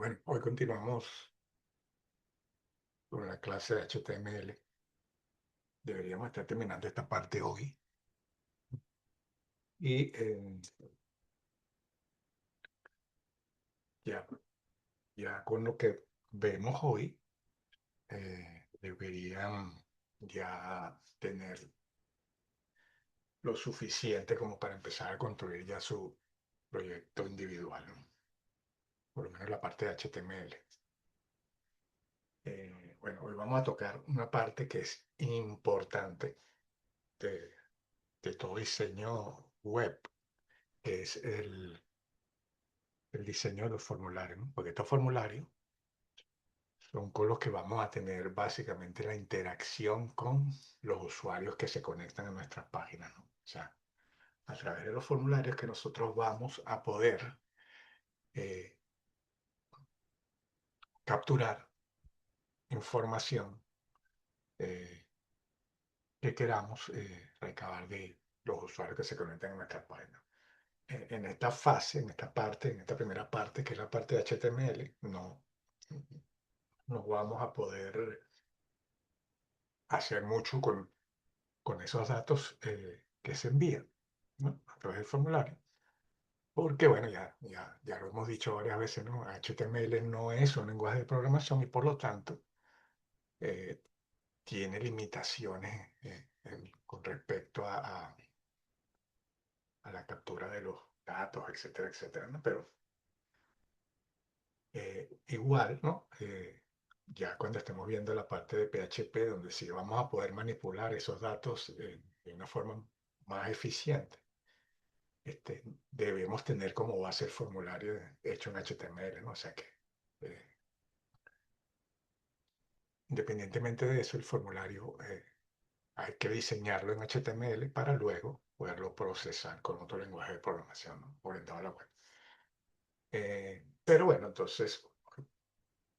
Bueno, hoy continuamos con la clase de HTML. Deberíamos estar terminando esta parte hoy. Y ya, ya con lo que vemos hoy, deberían ya tener lo suficiente como para empezar a construir ya su proyecto individual, ¿no? Por lo menos la parte de HTML. Bueno, hoy vamos a tocar una parte que es importante de, de todo diseño web, que es el diseño de los formularios, ¿no? Porque estos formularios son con los que vamos a tener básicamente la interacción con los usuarios que se conectan a nuestras páginas, ¿no? O sea, a través de los formularios que nosotros vamos a poder eh, capturar información eh, que queramos recabar de los usuarios que se conectan a nuestras páginas. En esta fase, en esta parte, en esta primera parte, que es la parte de HTML, no vamos a poder hacer mucho con esos datos que se envían, ¿no? A través del formulario. Porque, bueno, ya lo hemos dicho varias veces, ¿no? HTML no es un lenguaje de programación y por lo tanto eh, tiene limitaciones con respecto a la captura de los datos, etcétera, etcétera, ¿no? Pero igual, ¿no? Ya cuando estemos viendo la parte de PHP, donde sí vamos a poder manipular esos datos de una forma más eficiente, debemos tener como base el formulario hecho en HTML, ¿no? O sea que, eh, independientemente de eso, el formulario hay que diseñarlo en HTML para luego poderlo procesar con otro lenguaje de programación, ¿no? Orientado a la web. Pero bueno, entonces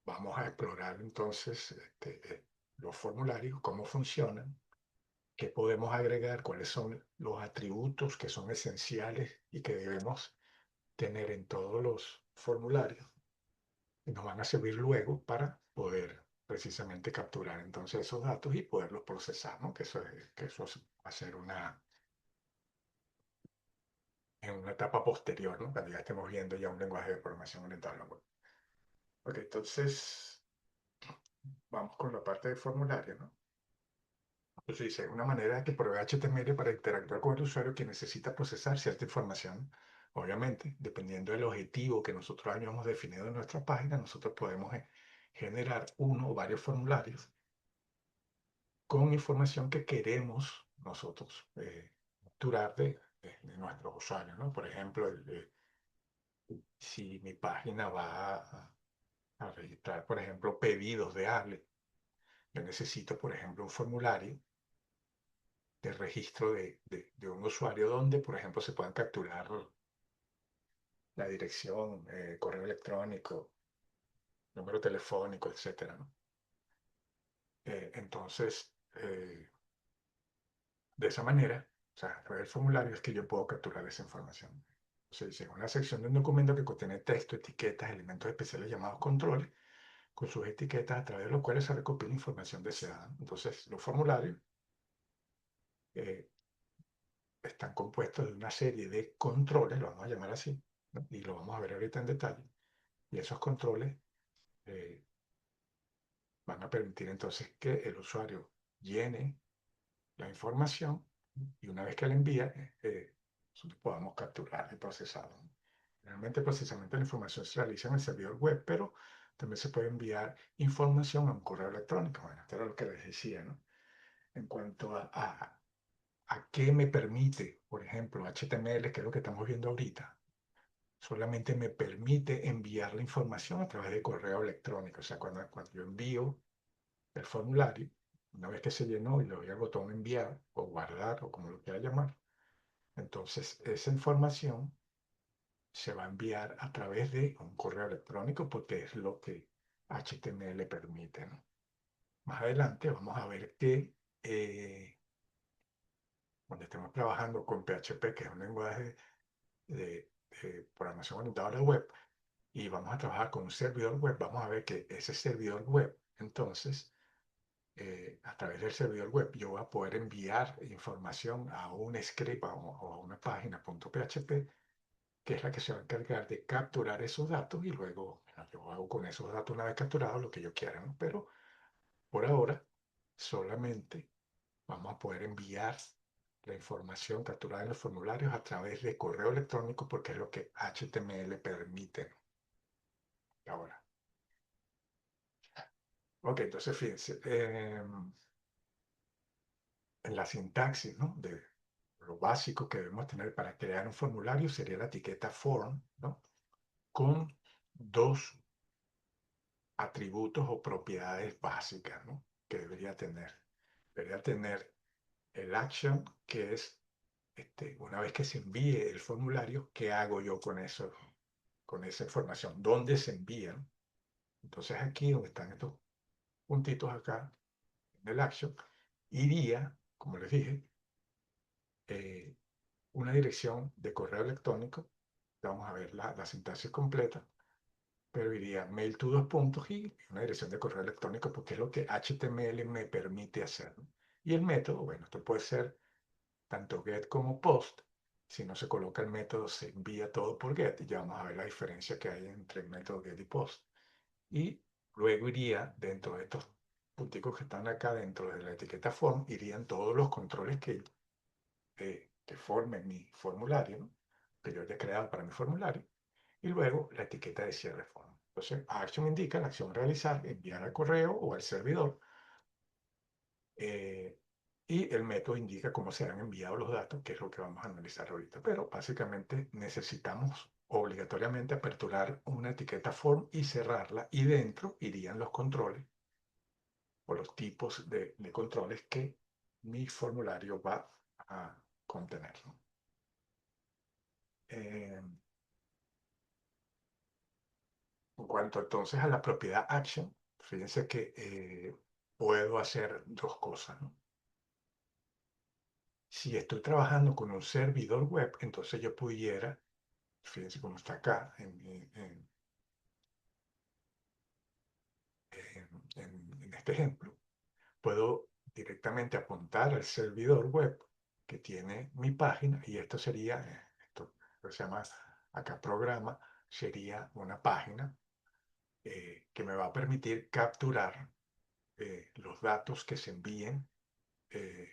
vamos a explorar entonces los formularios, cómo funcionan, qué podemos agregar, cuáles son los atributos que son esenciales y que debemos tener en todos los formularios y nos van a servir luego para poder precisamente capturar entonces esos datos y poderlos procesar, ¿no? Que eso va a ser en una etapa posterior, ¿no? Cuando ya estemos viendo ya un lenguaje de programación orientado a la web. Ok, entonces vamos con la parte de formulario, ¿no? Entonces dice, una manera que provee HTML para interactuar con el usuario que necesita procesar cierta información. Obviamente, dependiendo del objetivo que nosotros hayamos definido en nuestra página, nosotros podemos generar uno o varios formularios con información que queremos nosotros capturar de nuestros usuarios, ¿no? Por ejemplo, si mi página va a registrar, por ejemplo, pedidos de Ale, yo necesito, por ejemplo, un formulario de registro de un usuario donde, por ejemplo, se puedan capturar la dirección, correo electrónico, número telefónico, etcétera, ¿no? Entonces, de esa manera, o sea, a través del formulario es que yo puedo capturar esa información. Entonces, en una sección de un documento que contiene texto, etiquetas, elementos especiales llamados controles, con sus etiquetas a través de los cuales se recopila información deseada. Entonces, los formularios eh, están compuestos de una serie de controles, lo vamos a llamar así, ¿no? Y lo vamos a ver ahorita en detalle. Y esos controles eh, van a permitir entonces que el usuario llene la información y una vez que la envía, nosotros podamos capturar y procesar. Realmente el procesamiento de la información se realiza en el servidor web, pero también se puede enviar información a un correo electrónico. Bueno, esto era lo que les decía, ¿no? En cuanto a qué me permite, por ejemplo, HTML, que es lo que estamos viendo ahorita, solamente me permite enviar la información a través de correo electrónico. O sea, cuando yo envío el formulario, una vez que se llenó y le doy al botón enviar o guardar o como lo quiera llamar, entonces esa información se va a enviar a través de un correo electrónico porque es lo que HTML permite, ¿no? Más adelante vamos a ver que cuando estemos trabajando con PHP, que es un lenguaje de programación orientada a la web, y vamos a trabajar con un servidor web, vamos a ver que ese servidor web, entonces, a través del servidor web, yo voy a poder enviar información a un script o a una página .php, que es la que se va a encargar de capturar esos datos y luego bueno, yo hago con esos datos una vez capturados lo que yo quiera, ¿no? Pero por ahora solamente vamos a poder enviar la información capturada en los formularios a través de correo electrónico porque es lo que HTML permite, ¿no? Ahora, ok, entonces fíjense, en la sintaxis, ¿no? De lo básico que debemos tener para crear un formulario sería la etiqueta form, ¿no? Con dos atributos o propiedades básicas, ¿no? Que debería tener. Debería tener el action, que es, una vez que se envíe el formulario, ¿qué hago yo con eso, con esa información? ¿Dónde se envían? Entonces aquí, donde están estos puntitos acá, en el action, iría, como les dije, eh, una dirección de correo electrónico. Vamos a ver la sintaxis completa, pero iría mail to dos puntos y una dirección de correo electrónico porque es lo que HTML me permite hacer, ¿no? Y el método, bueno, esto puede ser tanto get como post. Si no se coloca el método, se envía todo por get y ya vamos a ver la diferencia que hay entre el método get y post. Y luego iría dentro de estos punticos que están acá dentro de la etiqueta form, irían todos los controles que formen mi formulario, ¿no? Que yo haya creado para mi formulario, y luego la etiqueta de cierre form. Entonces, action indica la acción a realizar, enviar al correo o al servidor, eh, y el método indica cómo serán enviados los datos, que es lo que vamos a analizar ahorita. Pero básicamente necesitamos obligatoriamente aperturar una etiqueta form y cerrarla, y dentro irían los controles o los tipos de controles que mi formulario va a contener, ¿no? Eh, En cuanto entonces a la propiedad action, fíjense que puedo hacer dos cosas, ¿no? Si estoy trabajando con un servidor web, entonces yo pudiera, fíjense cómo está acá en este ejemplo, puedo directamente apuntar al servidor web que tiene mi página y esto sería, esto que se llama acá programa, sería una página que me va a permitir capturar los datos que se envíen eh,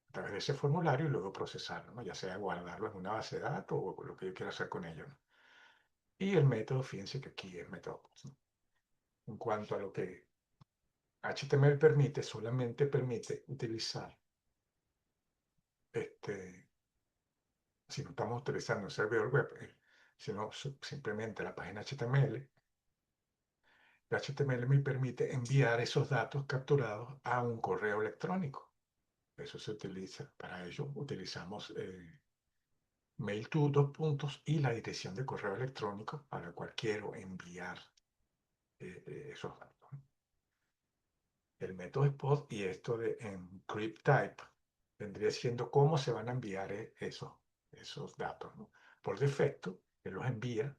a través de ese formulario y luego procesarlo, ¿no? Ya sea guardarlo en una base de datos o lo que yo quiera hacer con ello, ¿no? Y el método, fíjense que aquí es método post, ¿no? En cuanto a lo que HTML permite, solamente permite utilizar, si no estamos utilizando un servidor web, sino simplemente la página HTML, el HTML me permite enviar esos datos capturados a un correo electrónico. Eso se utiliza, para ello utilizamos mail to dos puntos y la dirección de correo electrónico a la cual quiero enviar esos datos. El método spot y esto de encrypt type vendría siendo cómo se van a enviar esos datos, ¿no? Por defecto, él los envía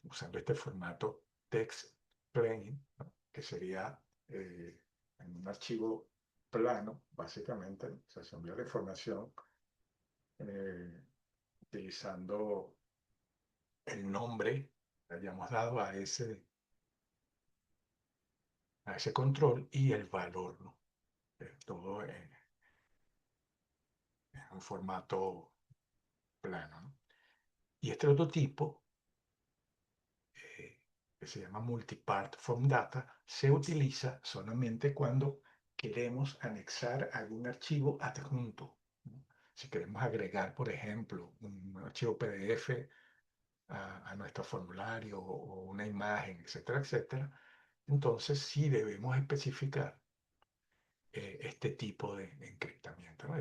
usando este formato text plain, ¿no? Que sería en un archivo plano, básicamente, ¿no? O sea, se envía la información eh, utilizando el nombre que hayamos dado a ese control y el valor, ¿no? Todo en un formato plano, ¿no? Y este otro tipo, eh, que se llama multipart from data, se utiliza solamente cuando queremos anexar algún archivo adjunto, ¿no? Si queremos agregar, por ejemplo, un archivo PDF a nuestro formulario o una imagen, etcétera, etcétera, entonces sí debemos especificar este tipo de encriptamiento, ¿no?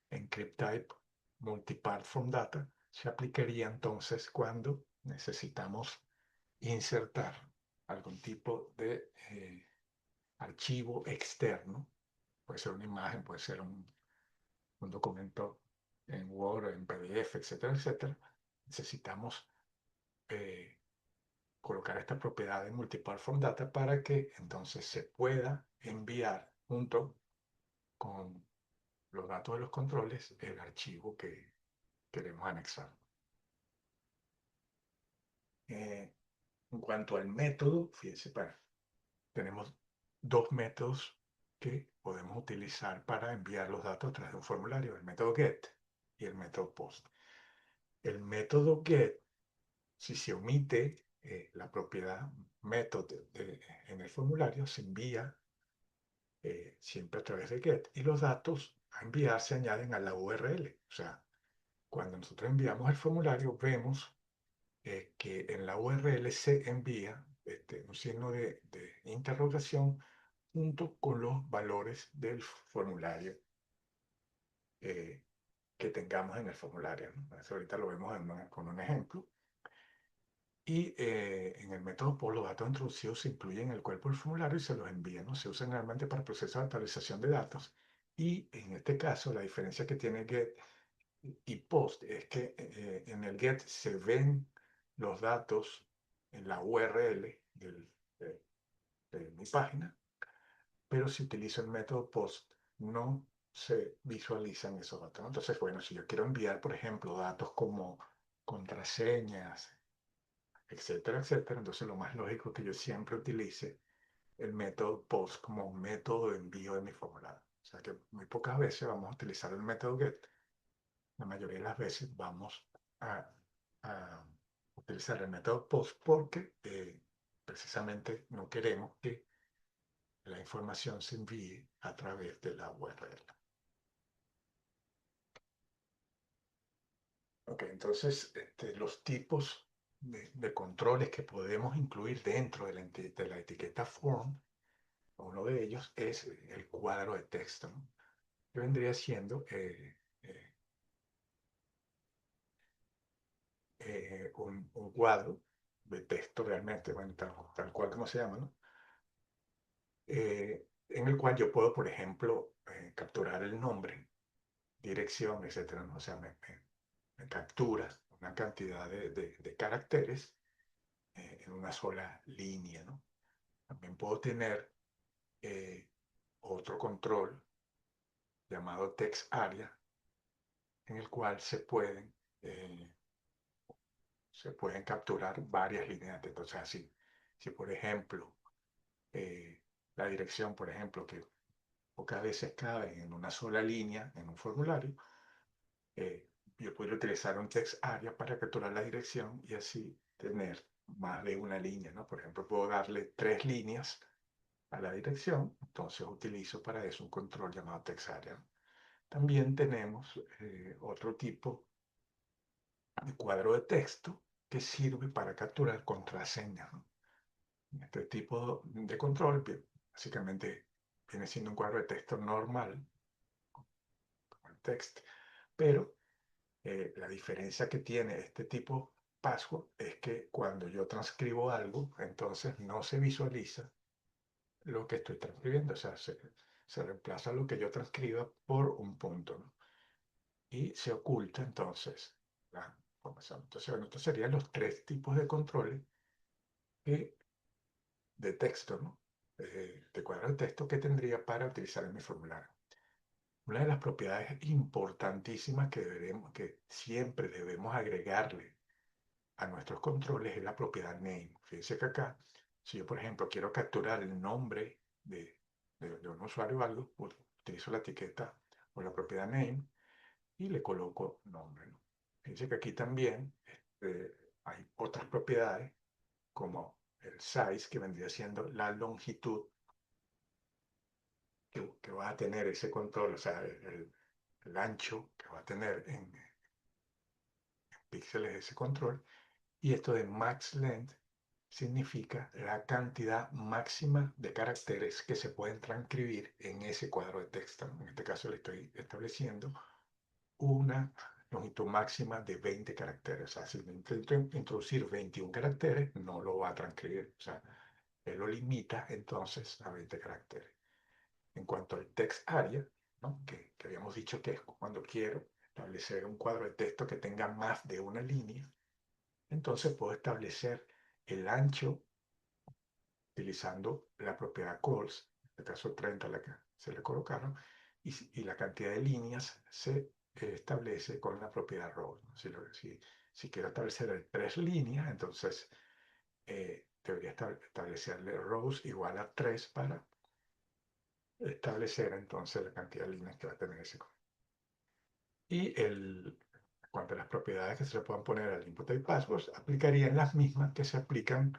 Encrypt type multipart from data se aplicaría entonces cuando necesitamos insertar algún tipo de archivo externo, puede ser una imagen, puede ser un documento en Word, en PDF, etcétera, etcétera. Necesitamos colocar esta propiedad de multipart from data para que entonces se pueda enviar junto con los datos de los controles el archivo que queremos anexar. En cuanto al método, fíjense, tenemos dos métodos que podemos utilizar para enviar los datos a través de un formulario, el método get y el método post. El método get, si se omite la propiedad método en el formulario, se envía siempre a través de get y los datos a enviar se añaden a la URL. O sea, cuando nosotros enviamos el formulario, vemos que en la URL se envía un signo de interrogación junto con los valores del formulario eh, que tengamos en el formulario, ¿no? Eso ahorita lo vemos con un ejemplo. Y en el método por los datos introducidos se incluyen en el cuerpo del formulario y se los envían, ¿no? Se usan normalmente para procesos de actualización de datos. Y en este caso, la diferencia que tiene get y post es que en el get se ven los datos en la URL de mi página, pero si utilizo el método post no se visualizan esos datos, ¿no? Entonces, bueno, si yo quiero enviar, por ejemplo, datos como contraseñas, etcétera, etcétera, entonces lo más lógico es que yo siempre utilice el método post como un método de envío de mi formulario. O sea que muy pocas veces vamos a utilizar el método get. La mayoría de las veces vamos a utilizar el método post porque precisamente no queremos que la información se envíe a través de la URL. Ok, entonces los tipos de controles que podemos incluir dentro de la etiqueta form, uno de ellos es el cuadro de texto, ¿no? Que vendría siendo un cuadro de texto realmente, bueno, tal cual como se llama, ¿no? En el cual yo puedo, por ejemplo, capturar el nombre, dirección, etcétera, ¿no? O sea, me captura una cantidad de caracteres en una sola línea, ¿no? También puedo tener eh, otro control llamado text area, en el cual eh, se pueden capturar varias líneas de texto. O sea, si por ejemplo, eh, la dirección, por ejemplo, que pocas veces cabe en una sola línea en un formulario, eh, yo puedo utilizar un text area para capturar la dirección y así tener más de una línea, ¿no? Por ejemplo, puedo darle 3 líneas a la dirección, entonces utilizo para eso un control llamado text area. También tenemos otro tipo de cuadro de texto que sirve para capturar contraseñas, ¿no? Este tipo de control básicamente viene siendo un cuadro de texto normal, como el text, pero la diferencia que tiene este tipo password es que cuando yo transcribo algo, entonces no se visualiza lo que estoy transcribiendo, o sea, se reemplaza lo que yo transcriba por un punto, ¿no? Y se oculta entonces la información. Entonces, bueno, estos serían los 3 tipos de controles de texto, ¿no? De cuadro de texto que tendría para utilizar en mi formulario. Una de las propiedades importantísimas que siempre debemos agregarle a nuestros controles es la propiedad name. Fíjense que acá, si yo, por ejemplo, quiero capturar el nombre de un usuario o algo, utilizo la etiqueta o la propiedad name y le coloco nombre, ¿no? Fíjense que aquí también hay otras propiedades como el size, que vendría siendo la longitud que va a tener ese control, o sea, el ancho que va a tener en píxeles ese control. Y esto de max length significa la cantidad máxima de caracteres que se pueden transcribir en ese cuadro de texto. En este caso le estoy estableciendo una longitud máxima de 20 caracteres. O sea, si intento introducir 21 caracteres, no lo va a transcribir. O sea, él lo limita entonces a 20 caracteres. En cuanto al text area, ¿no? que habíamos dicho que es cuando quiero establecer un cuadro de texto que tenga más de una línea, entonces puedo establecer el ancho utilizando la propiedad calls, en este caso 30 la que se le colocaron, y la cantidad de líneas se establece con la propiedad row. Si quiero establecer 3 líneas, entonces debería establecerle rows igual a 3 para establecer entonces la cantidad de líneas que va a tener ese código. Y cuanto a las propiedades que se le puedan poner al input type passwords, aplicarían las mismas que se aplican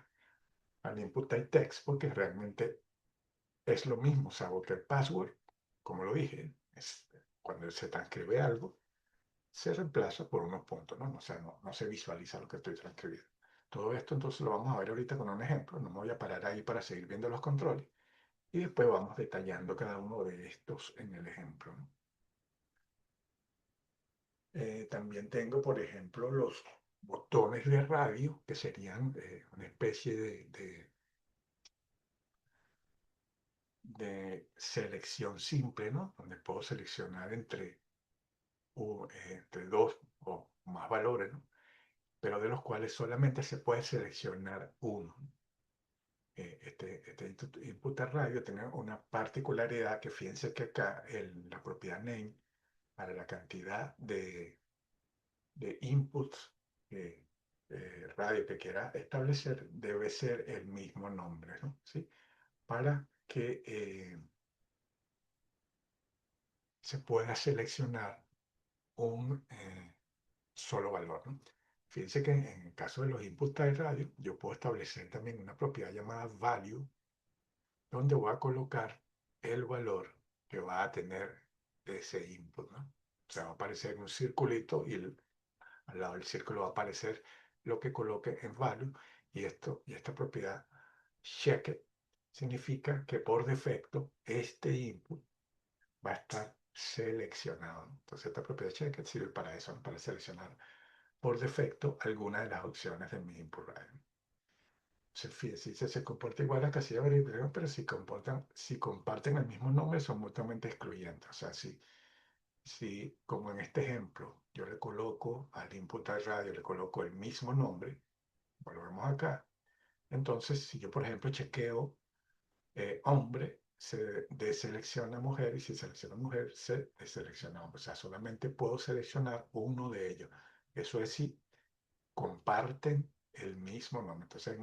al input type text, porque realmente es lo mismo, salvo que el password, como lo dije, cuando se transcribe algo, se reemplaza por unos puntos, ¿no? O sea, no se visualiza lo que estoy transcribiendo. Todo esto entonces lo vamos a ver ahorita con un ejemplo. No me voy a parar ahí para seguir viendo los controles. Y después vamos detallando cada uno de estos en el ejemplo, ¿no? También tengo, por ejemplo, los botones de radio, que serían una especie de selección simple, ¿no? Donde puedo seleccionar entre dos o más valores, ¿no? Pero de los cuales solamente se puede seleccionar uno. Este input a radio tiene una particularidad que fíjense que acá la propiedad name para la cantidad de inputs radio que quiera establecer debe ser el mismo nombre, ¿no? ¿Sí? Para que se pueda seleccionar un solo valor, ¿no? Fíjense que en el caso de los inputs de radio, yo puedo establecer también una propiedad llamada value, donde voy a colocar el valor que va a tener ese input, ¿no? O sea, va a aparecer un circulito y al lado del círculo va a aparecer lo que coloque en value, y esta propiedad checked significa que por defecto este input va a estar seleccionado, ¿no? Entonces esta propiedad checked sirve para eso, ¿no? Para seleccionar por defecto alguna de las opciones de mi input radio. Se comporta igual a la casilla de verificación, pero si comparten el mismo nombre, son mutuamente excluyentes. O sea, si como en este ejemplo, yo le coloco al input al radio, le coloco el mismo nombre, volvemos acá. Entonces, si yo, por ejemplo, chequeo hombre, se deselecciona mujer, y si selecciona mujer, se deselecciona hombre. O sea, solamente puedo seleccionar uno de ellos. Eso es si comparten el mismo nombre. Entonces,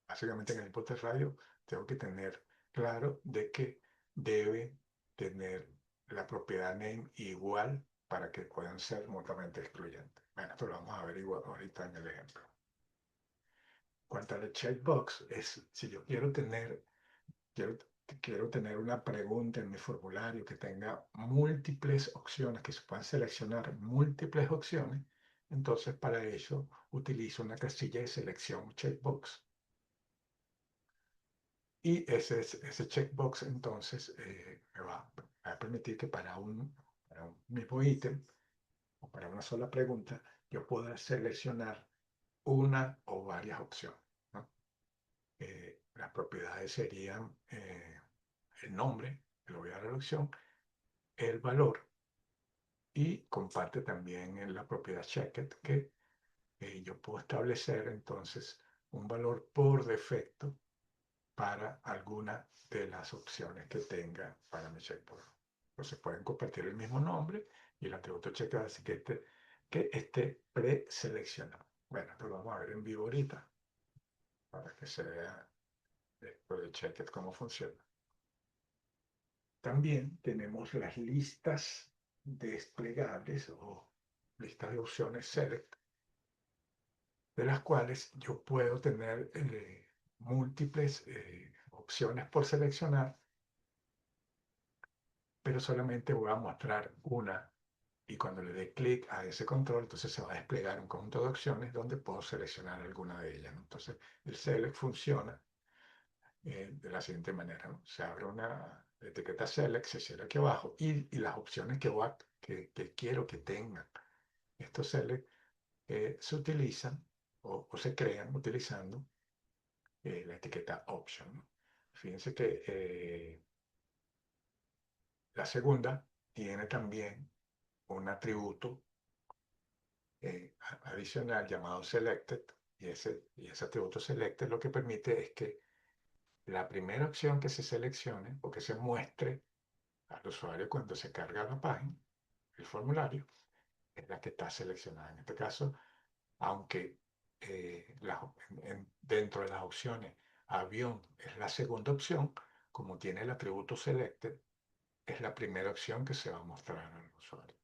básicamente en el input de radio tengo que tener claro de que debe tener la propiedad name igual para que puedan ser mutuamente excluyentes. Bueno, esto lo vamos a ver igual ahorita en el ejemplo. Cuanto a la checkbox, es si yo quiero, quiero tener una pregunta en mi formulario que tenga múltiples opciones, que se puedan seleccionar múltiples opciones, entonces para eso utilizo una casilla de selección checkbox. Y ese checkbox entonces me va a permitir que para un mismo ítem o para una sola pregunta yo pueda seleccionar una o varias opciones, ¿no? Las propiedades serían el nombre, que lo voy a dar a la opción, el valor, y comparte también en la propiedad checked que yo puedo establecer entonces un valor por defecto para alguna de las opciones que tenga para mi checkbox. Entonces pueden compartir el mismo nombre y el atributo check así que esté preseleccionado. Bueno, esto lo vamos a ver en vivo ahorita para que se vea después de checked cómo funciona. También tenemos las listas desplegables o listas de opciones select, de las cuales yo puedo tener múltiples opciones por seleccionar, pero solamente voy a mostrar una, y cuando le dé clic a ese control, entonces se va a desplegar un conjunto de opciones donde puedo seleccionar alguna de ellas, ¿no? Entonces el select funciona de la siguiente manera, ¿no? Se abre una etiqueta select, se cierra aquí abajo, y las opciones que quiero que tengan estos select se utilizan o se crean utilizando la etiqueta option, ¿no? Fíjense que la segunda tiene también un atributo adicional llamado selected, Y ese atributo selected lo que permite es que la primera opción que se seleccione o que se muestre al usuario cuando se carga la página, el formulario, es la que está seleccionada. En este caso, aunque dentro de las opciones avión es la segunda opción, como tiene el atributo selected, es la primera opción que se va a mostrar al usuario.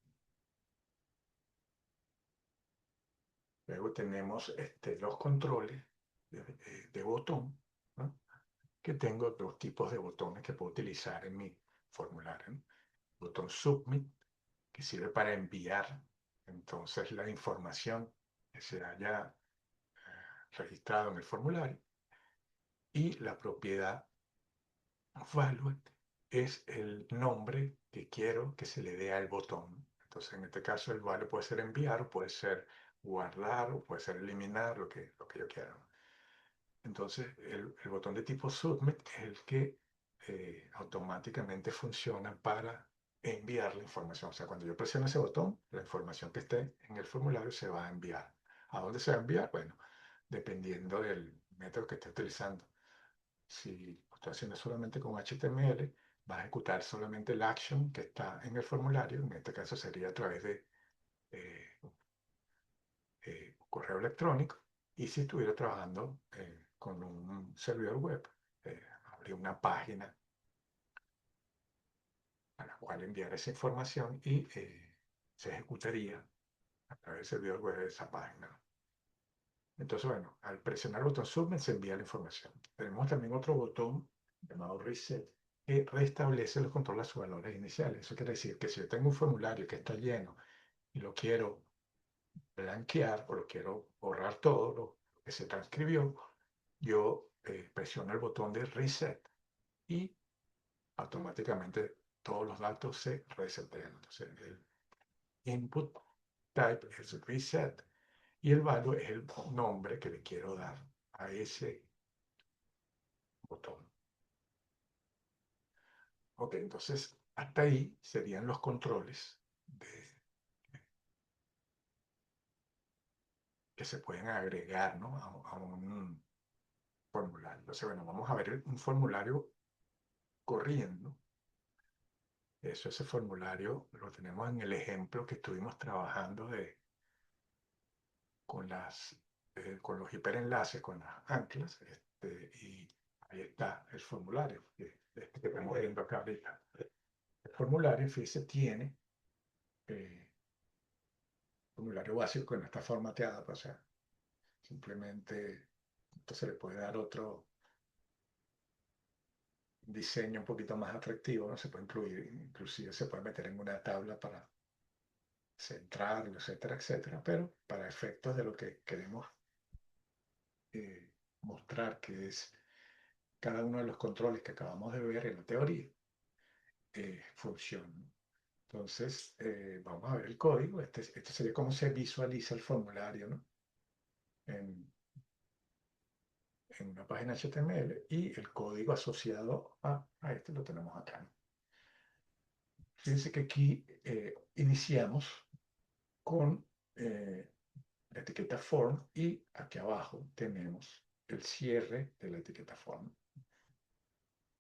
Luego tenemos los controles de botón, ¿no? Que tengo dos tipos de botones que puedo utilizar en mi formulario, ¿no? Botón Submit, que sirve para enviar entonces la información que se haya registrado en el formulario, y la propiedad Value es el nombre que quiero que se le dé al botón. Entonces, en este caso, el value puede ser enviar, o puede ser guardar, o puede ser eliminar, lo que yo quiera. Entonces, el botón de tipo Submit es el que automáticamente funciona para enviar la información. O sea, cuando yo presiono ese botón, la información que esté en el formulario se va a enviar. ¿A dónde se va a enviar? Bueno, dependiendo del método que esté utilizando. Si lo estoy haciendo solamente con HTML, va a ejecutar solamente el action que está en el formulario. En este caso sería a través de eh, correo electrónico. Y si estuviera trabajando con un servidor web, habría una página a la cual enviar esa información y se ejecutaría a través del servidor web de esa página. Entonces, bueno, al presionar el botón Submit se envía la información. Tenemos también otro botón llamado Reset, que restablece los controles a sus valores iniciales. Eso quiere decir que si yo tengo un formulario que está lleno y lo quiero blanquear o lo quiero borrar todo lo que se transcribió, yo presiono el botón de Reset y automáticamente todos los datos se resetean. Entonces, el input type es Reset y el value es el nombre que le quiero dar a ese botón. Ok, entonces hasta ahí serían los controles que se pueden agregar, ¿no? a un formulario. Entonces, bueno, vamos a ver un formulario corriendo. Ese formulario lo tenemos en el ejemplo que estuvimos trabajando con los hiperenlaces, con las anclas, y ahí está el formulario que estamos viendo acá ahorita. El formulario, fíjese, tiene formulario básico que no está formateado, pues, o sea, simplemente entonces le puede dar otro diseño un poquito más atractivo, ¿no? Se puede incluir, inclusive se puede meter en una tabla para centrarlo, etcétera, etcétera, pero para efectos de lo que queremos eh, mostrar, que es cada uno de los controles que acabamos de ver en la teoría, funciona. Entonces, vamos a ver el código. Este sería cómo se visualiza el formulario, ¿no? En, en una página HTML, y el código asociado a este lo tenemos acá, ¿no? Fíjense que aquí iniciamos con la etiqueta form, y aquí abajo tenemos el cierre de la etiqueta form.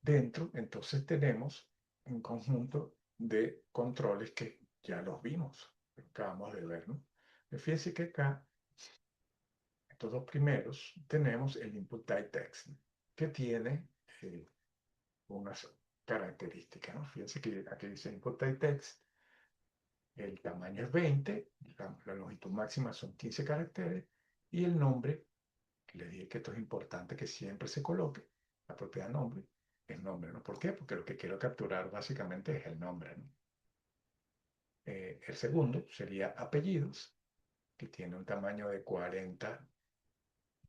Dentro, entonces, tenemos un conjunto de controles que ya los vimos, acabamos de ver, ¿no? Fíjense que acá, estos dos primeros, tenemos el input type text, que tiene unas características, ¿no? Fíjense que aquí dice input type text, el tamaño es 20, la longitud máxima son 15 caracteres, y el nombre, que le dije que esto es importante que siempre se coloque, la propiedad nombre, es nombre, ¿no? ¿Por qué? Porque lo que quiero capturar básicamente es el nombre, ¿no? El segundo sería apellidos, que tiene un tamaño de 40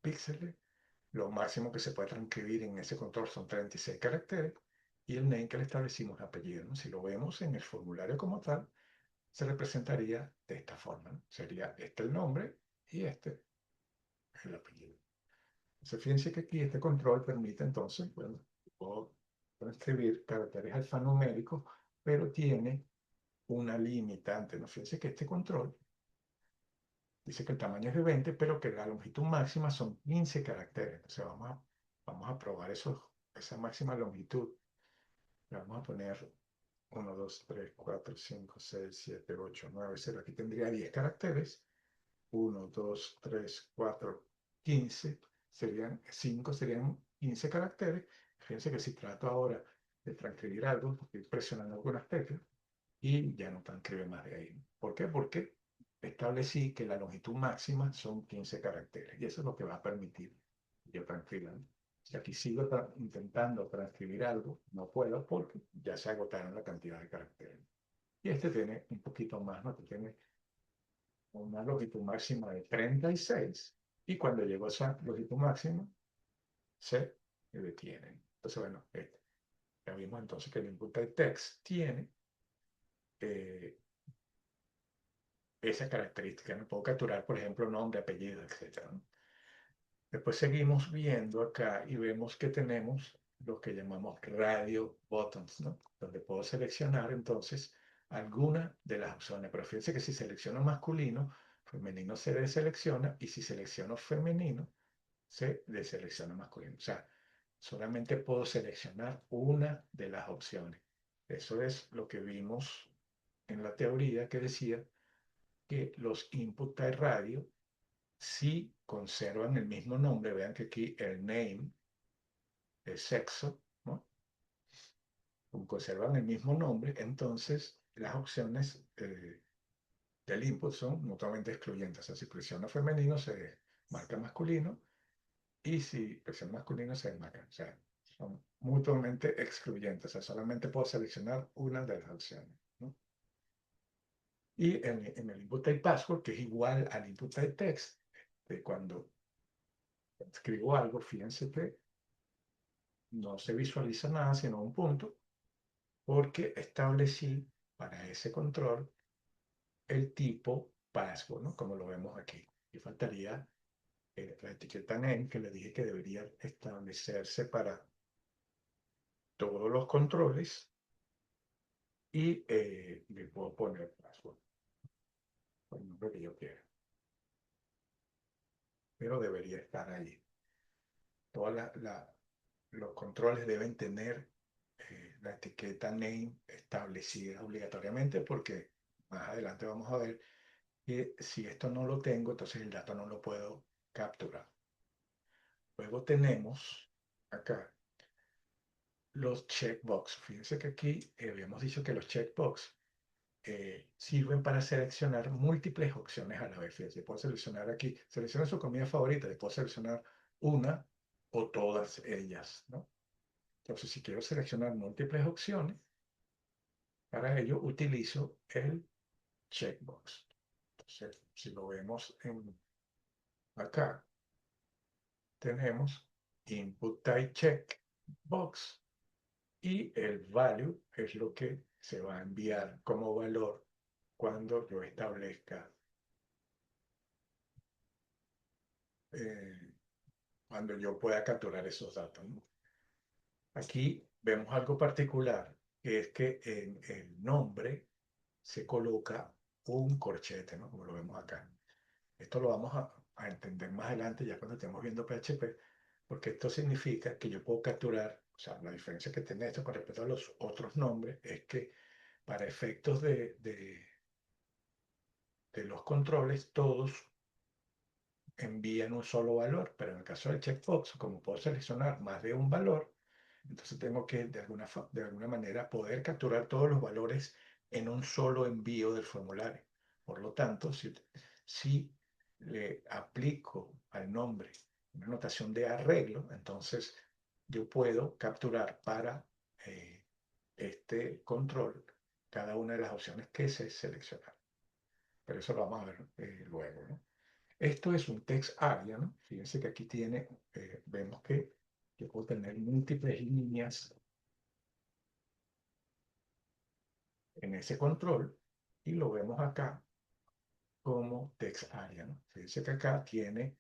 píxeles. Lo máximo que se puede transcribir en ese control son 36 caracteres, y el name que le establecimos apellido, ¿no? Si lo vemos en el formulario como tal, se representaría de esta forma, ¿no? Sería este el nombre y este el apellido. Entonces, fíjense que aquí este control permite entonces, bueno, puedo transcribir caracteres alfanuméricos, pero tiene una limitante, ¿no? Fíjense que este control Dice que el tamaño es de 20, pero que la longitud máxima son 15 caracteres. Entonces vamos a probar esa máxima longitud. Le vamos a poner 1, 2, 3, 4, 5, 6, 7, 8, 9, 0. Aquí tendría 10 caracteres. 1, 2, 3, 4, 15. Serían 5, serían 15 caracteres. Fíjense que si trato ahora de transcribir algo, estoy presionando algunas teclas y ya no transcribe más de ahí. ¿Por qué? Porque establecí que la longitud máxima son 15 caracteres y eso es lo que va a permitir que yo transcriba. Si aquí sigo intentando transcribir algo, no puedo porque ya se agotaron la cantidad de caracteres. Y este tiene un poquito más, ¿no? Que tiene una longitud máxima de 36 y cuando llego a esa longitud máxima se detiene. Entonces, bueno, ya vimos entonces que el input type text tiene eh, esa característica. No puedo capturar, por ejemplo, nombre, apellido, etcétera, ¿no? Después seguimos viendo acá y vemos que tenemos lo que llamamos radio buttons, ¿no? Donde puedo seleccionar entonces alguna de las opciones. Pero fíjense que si selecciono masculino, femenino se deselecciona y si selecciono femenino, se deselecciona masculino. O sea, solamente puedo seleccionar una de las opciones. Eso es lo que vimos en la teoría que decía que los input type radio si conservan el mismo nombre, vean que aquí el name, el sexo, ¿no? Como conservan el mismo nombre, entonces las opciones del input son mutuamente excluyentes. O sea, si presiono femenino se marca masculino y si presiono masculino se marca. O sea, son mutuamente excluyentes. O sea, solamente puedo seleccionar una de las opciones, ¿no? Y en el input type password, que es igual al input type text, de cuando escribo algo, fíjense que no se visualiza nada sino un punto, porque establecí para ese control el tipo password, ¿no? Como lo vemos aquí. Y faltaría la etiqueta name que le dije que debería establecerse para todos los controles y le puedo poner password, el nombre que yo quiera. Pero debería estar ahí. Todos los controles deben tener la etiqueta name establecida obligatoriamente porque más adelante vamos a ver que si esto no lo tengo, entonces el dato no lo puedo capturar. Luego tenemos acá los checkbox. Fíjense que aquí habíamos dicho que los checkbox sirven para seleccionar múltiples opciones a la vez. Fíjense, puedo seleccionar aquí, selecciona su comida favorita, y puedo seleccionar una o todas ellas, ¿no? Entonces, si quiero seleccionar múltiples opciones, para ello utilizo el checkbox. Entonces, si lo vemos acá, tenemos input type checkbox y el value es lo que se va a enviar como valor cuando yo establezca, eh, cuando yo pueda capturar esos datos, ¿no? Aquí vemos algo particular, que es que en el nombre se coloca un corchete, ¿no? Como lo vemos acá. Esto lo vamos a entender más adelante, ya cuando estemos viendo PHP, porque esto significa que yo puedo capturar, o sea, la diferencia que tiene esto con respecto a los otros nombres es que para efectos de los controles, todos envían un solo valor, pero en el caso del checkbox, como puedo seleccionar más de un valor, entonces tengo que de alguna manera poder capturar todos los valores en un solo envío del formulario. Por lo tanto, si le aplico al nombre una notación de arreglo, entonces yo puedo capturar para este control cada una de las opciones que se seleccionaron. Pero eso lo vamos a ver luego, ¿no? Esto es un text area, ¿no? Fíjense que aquí tiene, vemos que yo puedo tener múltiples líneas en ese control y lo vemos acá como text area, ¿no? Fíjense que acá tiene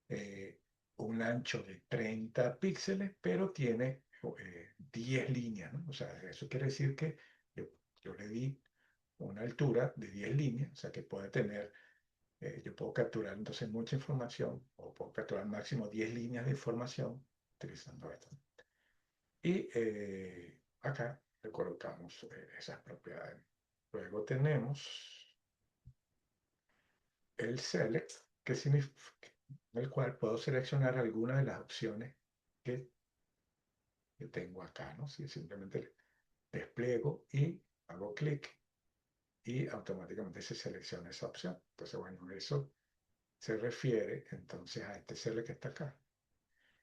eh, un ancho de 30 píxeles, pero tiene 10 líneas, ¿no? O sea, eso quiere decir que yo le di una altura de 10 líneas, o sea que puede tener Yo puedo capturar entonces mucha información, o puedo capturar máximo 10 líneas de información utilizando esto. Y acá le colocamos esas propiedades. Luego tenemos el select, que significa, el cual puedo seleccionar alguna de las opciones que, tengo acá, ¿no? Si simplemente despliego y hago clic y automáticamente se selecciona esa opción. Entonces, bueno, eso se refiere entonces a este select que está acá.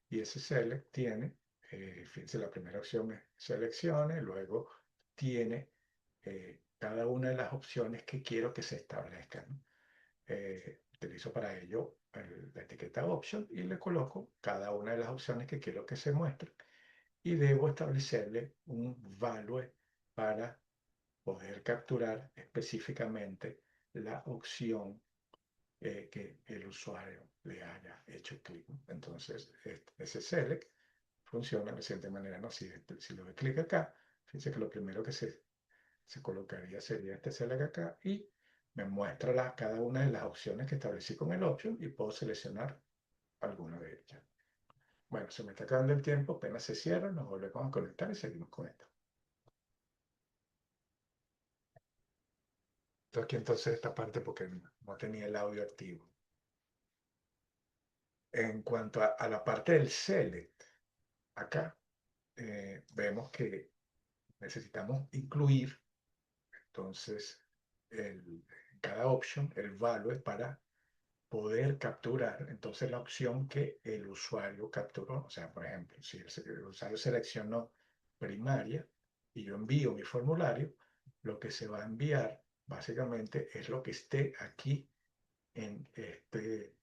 Y ese select tiene, fíjense, la primera opción es seleccione, luego tiene cada una de las opciones que quiero que se establezcan, ¿no? Utilizo para ello la etiqueta option y le coloco cada una de las opciones que quiero que se muestre y debo establecerle un value para poder capturar específicamente la opción que el usuario le haya hecho clic, ¿no? Entonces, ese select funciona de la siguiente manera, ¿no? Si le doy clic acá, fíjense que lo primero que se colocaría sería este select acá y me muestra cada una de las opciones que establecí con el option y puedo seleccionar alguna de ellas. Bueno, se me está acabando el tiempo, apenas se cierra, nos volvemos a conectar y seguimos con esto. Esto aquí entonces esta parte porque no tenía el audio activo. En cuanto a la parte del select, acá vemos que necesitamos incluir entonces cada option, el value para poder capturar entonces la opción que el usuario capturó. O sea, por ejemplo, si el usuario seleccionó primaria y yo envío mi formulario, lo que se va a enviar básicamente es lo que esté aquí en, en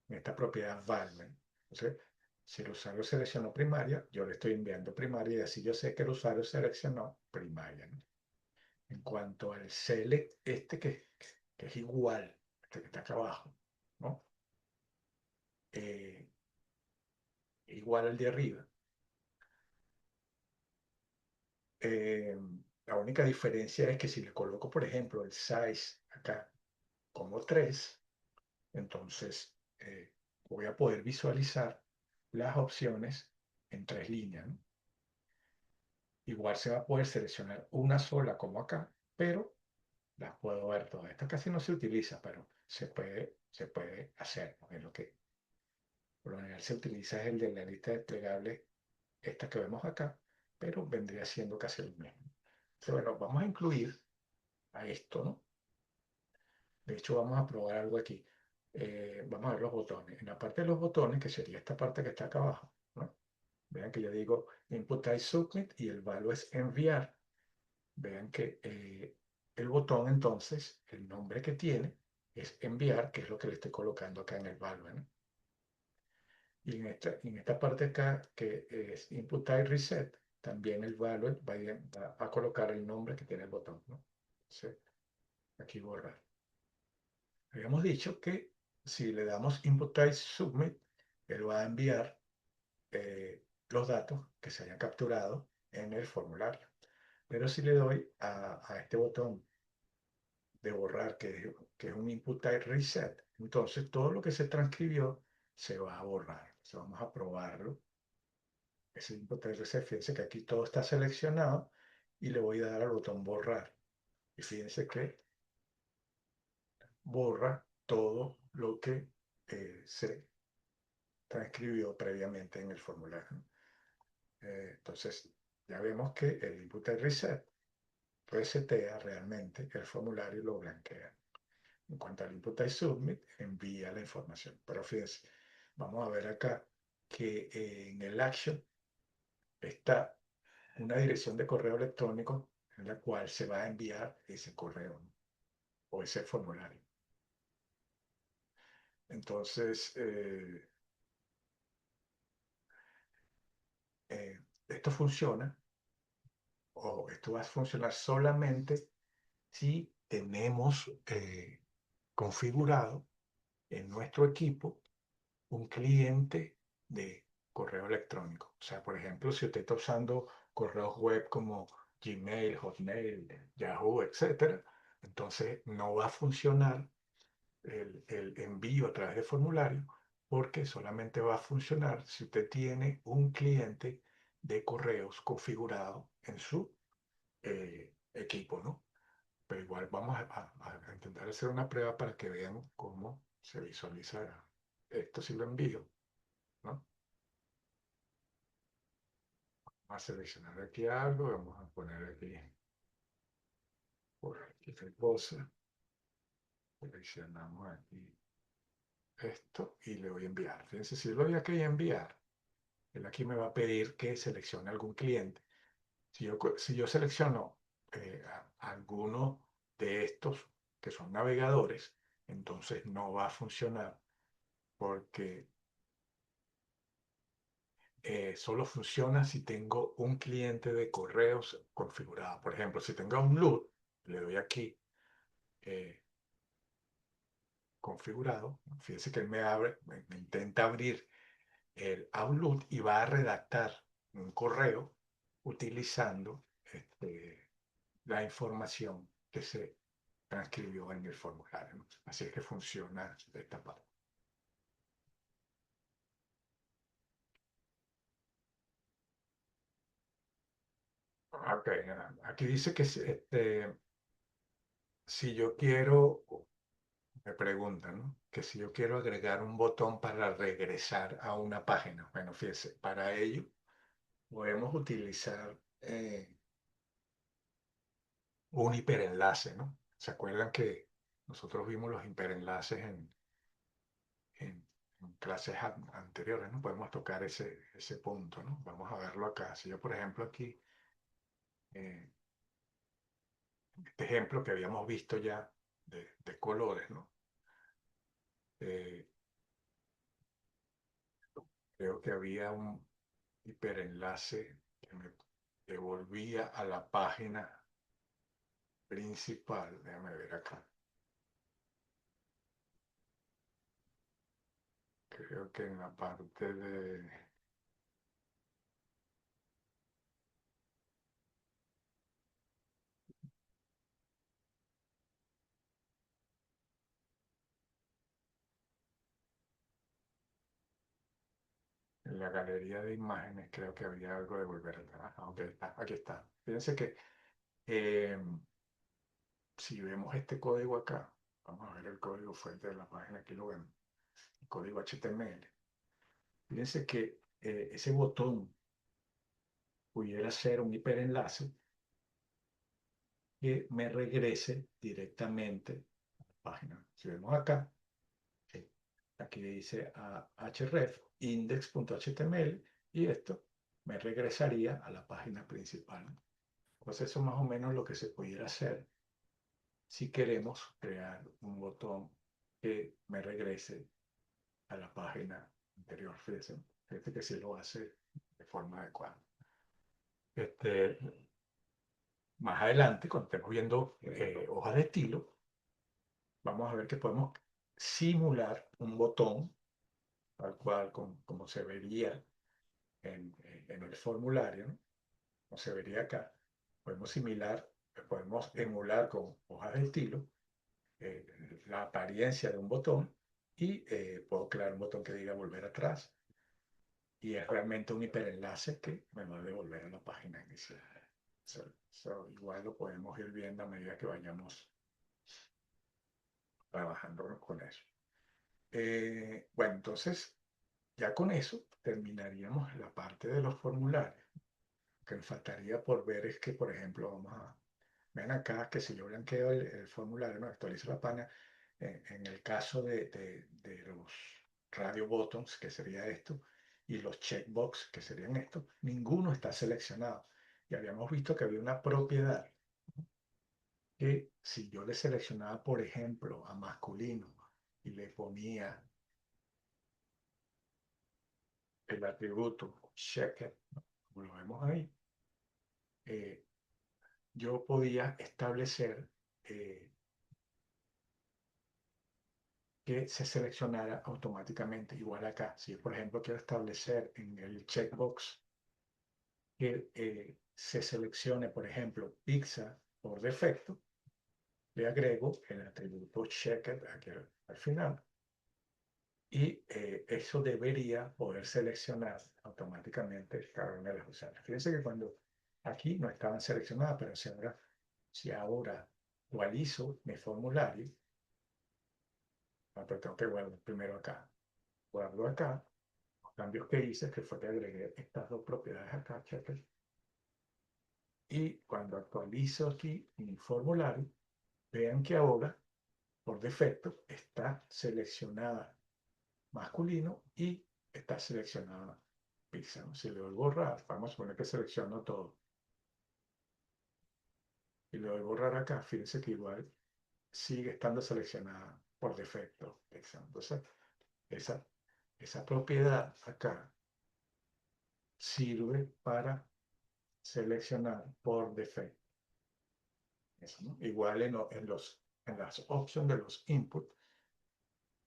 esta propiedad value. Entonces, si el usuario seleccionó primaria, yo le estoy enviando primaria y así yo sé que el usuario seleccionó primaria, ¿no? En cuanto al select, que es igual, este que está acá abajo, ¿no? Eh, igual al de arriba. Eh, la única diferencia es que si le coloco, por ejemplo, el size acá como 3, entonces voy a poder visualizar las opciones en 3 líneas, ¿no? Igual se va a poder seleccionar una sola como acá, pero las puedo ver todas. Esta casi no se utiliza, pero se puede hacer, ¿no? Es lo que por lo general se utiliza es el de la lista desplegable, esta que vemos acá, pero vendría siendo casi lo mismo. Entonces, bueno, vamos a incluir a esto, ¿no? De hecho, vamos a probar algo aquí. Vamos a ver los botones. En la parte de los botones, que sería esta parte que está acá abajo, ¿no? Vean que yo digo Input Type Submit y el value es enviar. Vean que el botón entonces, el nombre que tiene es enviar, que es lo que le estoy colocando acá en el value, ¿no? Y en esta parte acá, que es Input Type Reset, también el value va a colocar el nombre que tiene el botón, ¿no? Entonces, aquí borrar. Habíamos dicho que si le damos Input Type Submit, él va a enviar los datos que se hayan capturado en el formulario. Pero si le doy a este botón de borrar, que es un Input Type Reset, entonces todo lo que se transcribió se va a borrar. Entonces vamos a probarlo. Ese Input Type Reset, fíjense que aquí todo está seleccionado y le voy a dar al botón borrar. Y fíjense que borra todo lo que se transcribió previamente en el formulario. Entonces, ya vemos que el input reset resetea realmente el formulario y lo blanquea. En cuanto al input submit, envía la información. Pero fíjense, vamos a ver acá que en el action está una dirección de correo electrónico en la cual se va a enviar ese correo, ¿no? O ese formulario. Entonces, esto funciona, o esto va a funcionar solamente si tenemos configurado en nuestro equipo un cliente de correo electrónico. O sea, por ejemplo, si usted está usando correos web como Gmail, Hotmail, Yahoo, etcétera, entonces no va a funcionar el envío a través de formulario, porque solamente va a funcionar si usted tiene un cliente de correos configurado en su equipo, ¿no? Pero igual vamos a intentar hacer una prueba para que vean cómo se visualiza esto si lo envío, ¿no? Vamos a seleccionar aquí algo, vamos a poner aquí por aquí cosa, seleccionamos aquí esto y le voy a enviar. Fíjense, si lo voy a querer enviar, él aquí me va a pedir que seleccione algún cliente. Si yo selecciono alguno de estos que son navegadores, entonces no va a funcionar porque solo funciona si tengo un cliente de correos configurado. Por ejemplo, si tengo un Outlook, le doy aquí eh, configurado. Fíjense que él me abre, me intenta abrir el Outlook y va a redactar un correo utilizando la información que se transcribió en el formulario, ¿no? Así es que funciona de esta parte. Ok, aquí dice que si yo quiero, me preguntan, ¿no? Que si yo quiero agregar un botón para regresar a una página. Bueno, fíjense, para ello podemos utilizar un hiperenlace, ¿no? ¿Se acuerdan que nosotros vimos los hiperenlaces en, en clases anteriores, ¿no? Podemos tocar ese punto, ¿no? Vamos a verlo acá. Si yo, por ejemplo, aquí, eh, este ejemplo que habíamos visto ya de colores, ¿no? Eh, creo que había un hiperenlace que me devolvía a la página principal. Déjame ver acá. Creo que en la parte de en la galería de imágenes, creo que había algo de volver atrás. Ah, ok, aquí está. Fíjense que eh, si vemos este código acá, vamos a ver el código fuente de la página, aquí lo vemos, el código HTML. Fíjense que ese botón pudiera ser un hiperenlace que me regrese directamente a la página. Si vemos acá, eh, aquí dice href index.html y esto me regresaría a la página principal. Pues eso es más o menos lo que se pudiera hacer si queremos crear un botón que me regrese a la página anterior. Fíjense que sí lo hace de forma adecuada. Este, Más adelante, cuando estemos viendo hojas de estilo, vamos a ver que podemos simular un botón, tal cual como se vería en el formulario, ¿no? Como se vería acá. Podemos emular con hojas de estilo eh, la apariencia de un botón y puedo crear un botón que diga volver atrás y es realmente un hiperenlace que me va a devolver a la página inicial. Igual lo podemos ir viendo a medida que vayamos trabajando con eso. Bueno, entonces ya con eso terminaríamos la parte de los formularios. Lo que nos faltaría por ver es que, por ejemplo, ven acá que si yo blanqueo el formulario, no actualizo la página, en el caso de los radio buttons, que sería esto, y los checkbox, que serían esto, ninguno está seleccionado. Y habíamos visto que había una propiedad que si yo le seleccionaba, por ejemplo, a masculino y le ponía el atributo checked, como lo vemos ahí, eh, yo podía establecer que se seleccionara automáticamente. Igual acá, si yo, por ejemplo, quiero establecer en el checkbox que se seleccione, por ejemplo, pizza por defecto, le agrego el atributo checked aquí al final y eso debería poder seleccionar automáticamente cada una de las opciones. Fíjense que cuando aquí no estaban seleccionadas, pero si ahora actualizo mi formulario, pero tengo que guardar primero acá. Guardo acá los cambios que hice, que fue que agregué estas dos propiedades acá, checked. Y cuando actualizo aquí mi formulario, vean que ahora, por defecto, está seleccionada masculino y está seleccionada pizza, ¿no? Si le doy borrar, vamos a poner que selecciono todo. Y le doy borrar acá, fíjense que igual sigue estando seleccionada por defecto pizza. Entonces, esa, esa propiedad acá sirve para seleccionar por defecto. Eso, ¿no? Igual en las opciones de los inputs,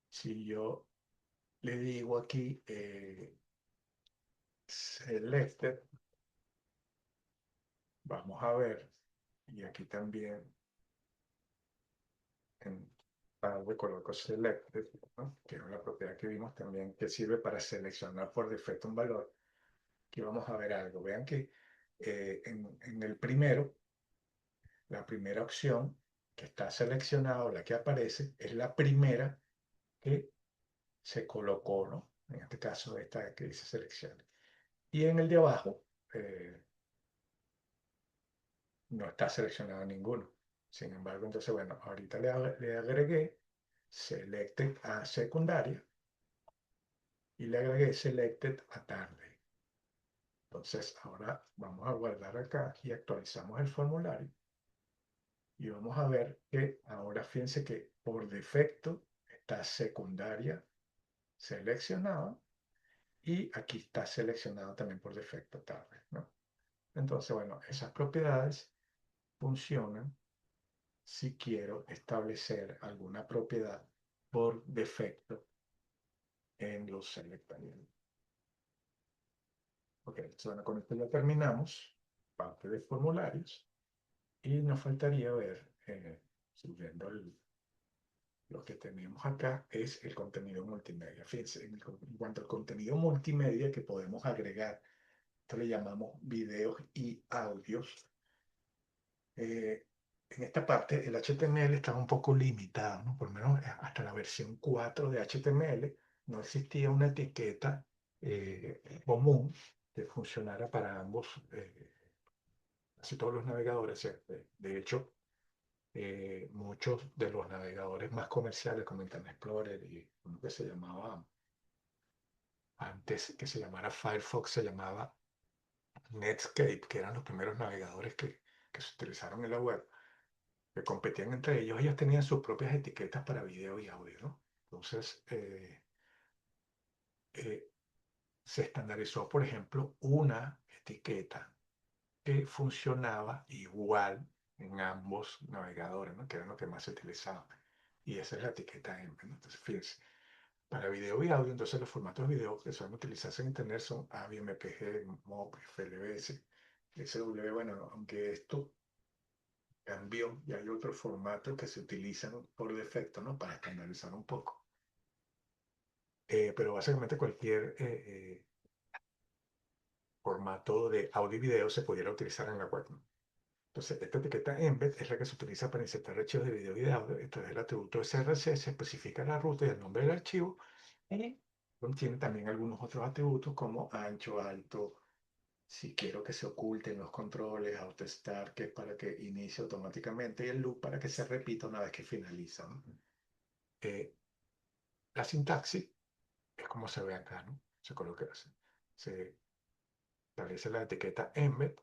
si yo le digo aquí selected, vamos a ver, y aquí también en Power coloco selected, ¿no? Que es una propiedad que vimos también que sirve para seleccionar por defecto un valor. Aquí vamos a ver algo. Vean que en el primero, la primera opción que está seleccionada o la que aparece es la primera que se colocó, ¿no? En este caso, esta que dice selección. Y en el de abajo, eh, no está seleccionado ninguno. Sin embargo, entonces, bueno, ahorita le agregué selected a secundaria y le agregué selected a tarde. Entonces, ahora vamos a guardar acá y actualizamos el formulario. Y vamos a ver que ahora fíjense que por defecto está secundaria seleccionada y aquí está seleccionado también por defecto tarde, ¿no? Entonces, bueno, esas propiedades funcionan si quiero establecer alguna propiedad por defecto en los select variables. Ok, entonces, bueno, con esto ya terminamos parte de formularios y nos faltaría ver, subiendo lo que tenemos acá, es el contenido multimedia. Fíjense, en cuanto al contenido multimedia que podemos agregar, esto le llamamos videos y audios. En esta parte el HTML estaba un poco limitado, ¿no? Por lo menos hasta la versión 4 de HTML no existía una etiqueta común que funcionara para ambos, casi todos los navegadores. De hecho, muchos de los navegadores más comerciales como Internet Explorer y uno que se llamaba, antes que se llamara Firefox, se llamaba Netscape, que eran los primeros navegadores que se utilizaron en la web, que competían entre ellos. Ellos tenían sus propias etiquetas para video y audio, ¿no? Entonces, eh, se estandarizó, por ejemplo, una etiqueta que funcionaba igual en ambos navegadores, ¿no? Que eran los que más se utilizaban. Y esa es la etiqueta EMP, ¿no? Entonces, fíjense, para video y audio, entonces los formatos de video que suelen utilizarse en Internet son AVI, MPG, MOV, FLVS, SW. Bueno, aunque esto cambió y hay otros formatos que se utilizan por defecto, ¿no? Para estandarizar un poco. Pero básicamente cualquier formato de audio y video se pudiera utilizar en la web, ¿no? Entonces, esta etiqueta embed es la que se utiliza para insertar archivos de video y de audio. Entonces, el atributo src se especifica la ruta y el nombre del archivo y contiene también algunos otros atributos como ancho, alto, si quiero que se oculten los controles, auto start, que es para que inicie automáticamente, y el loop para que se repita una vez que finaliza, ¿no? La sintaxis es como se ve acá, ¿no? Se coloca, se establece la etiqueta embed,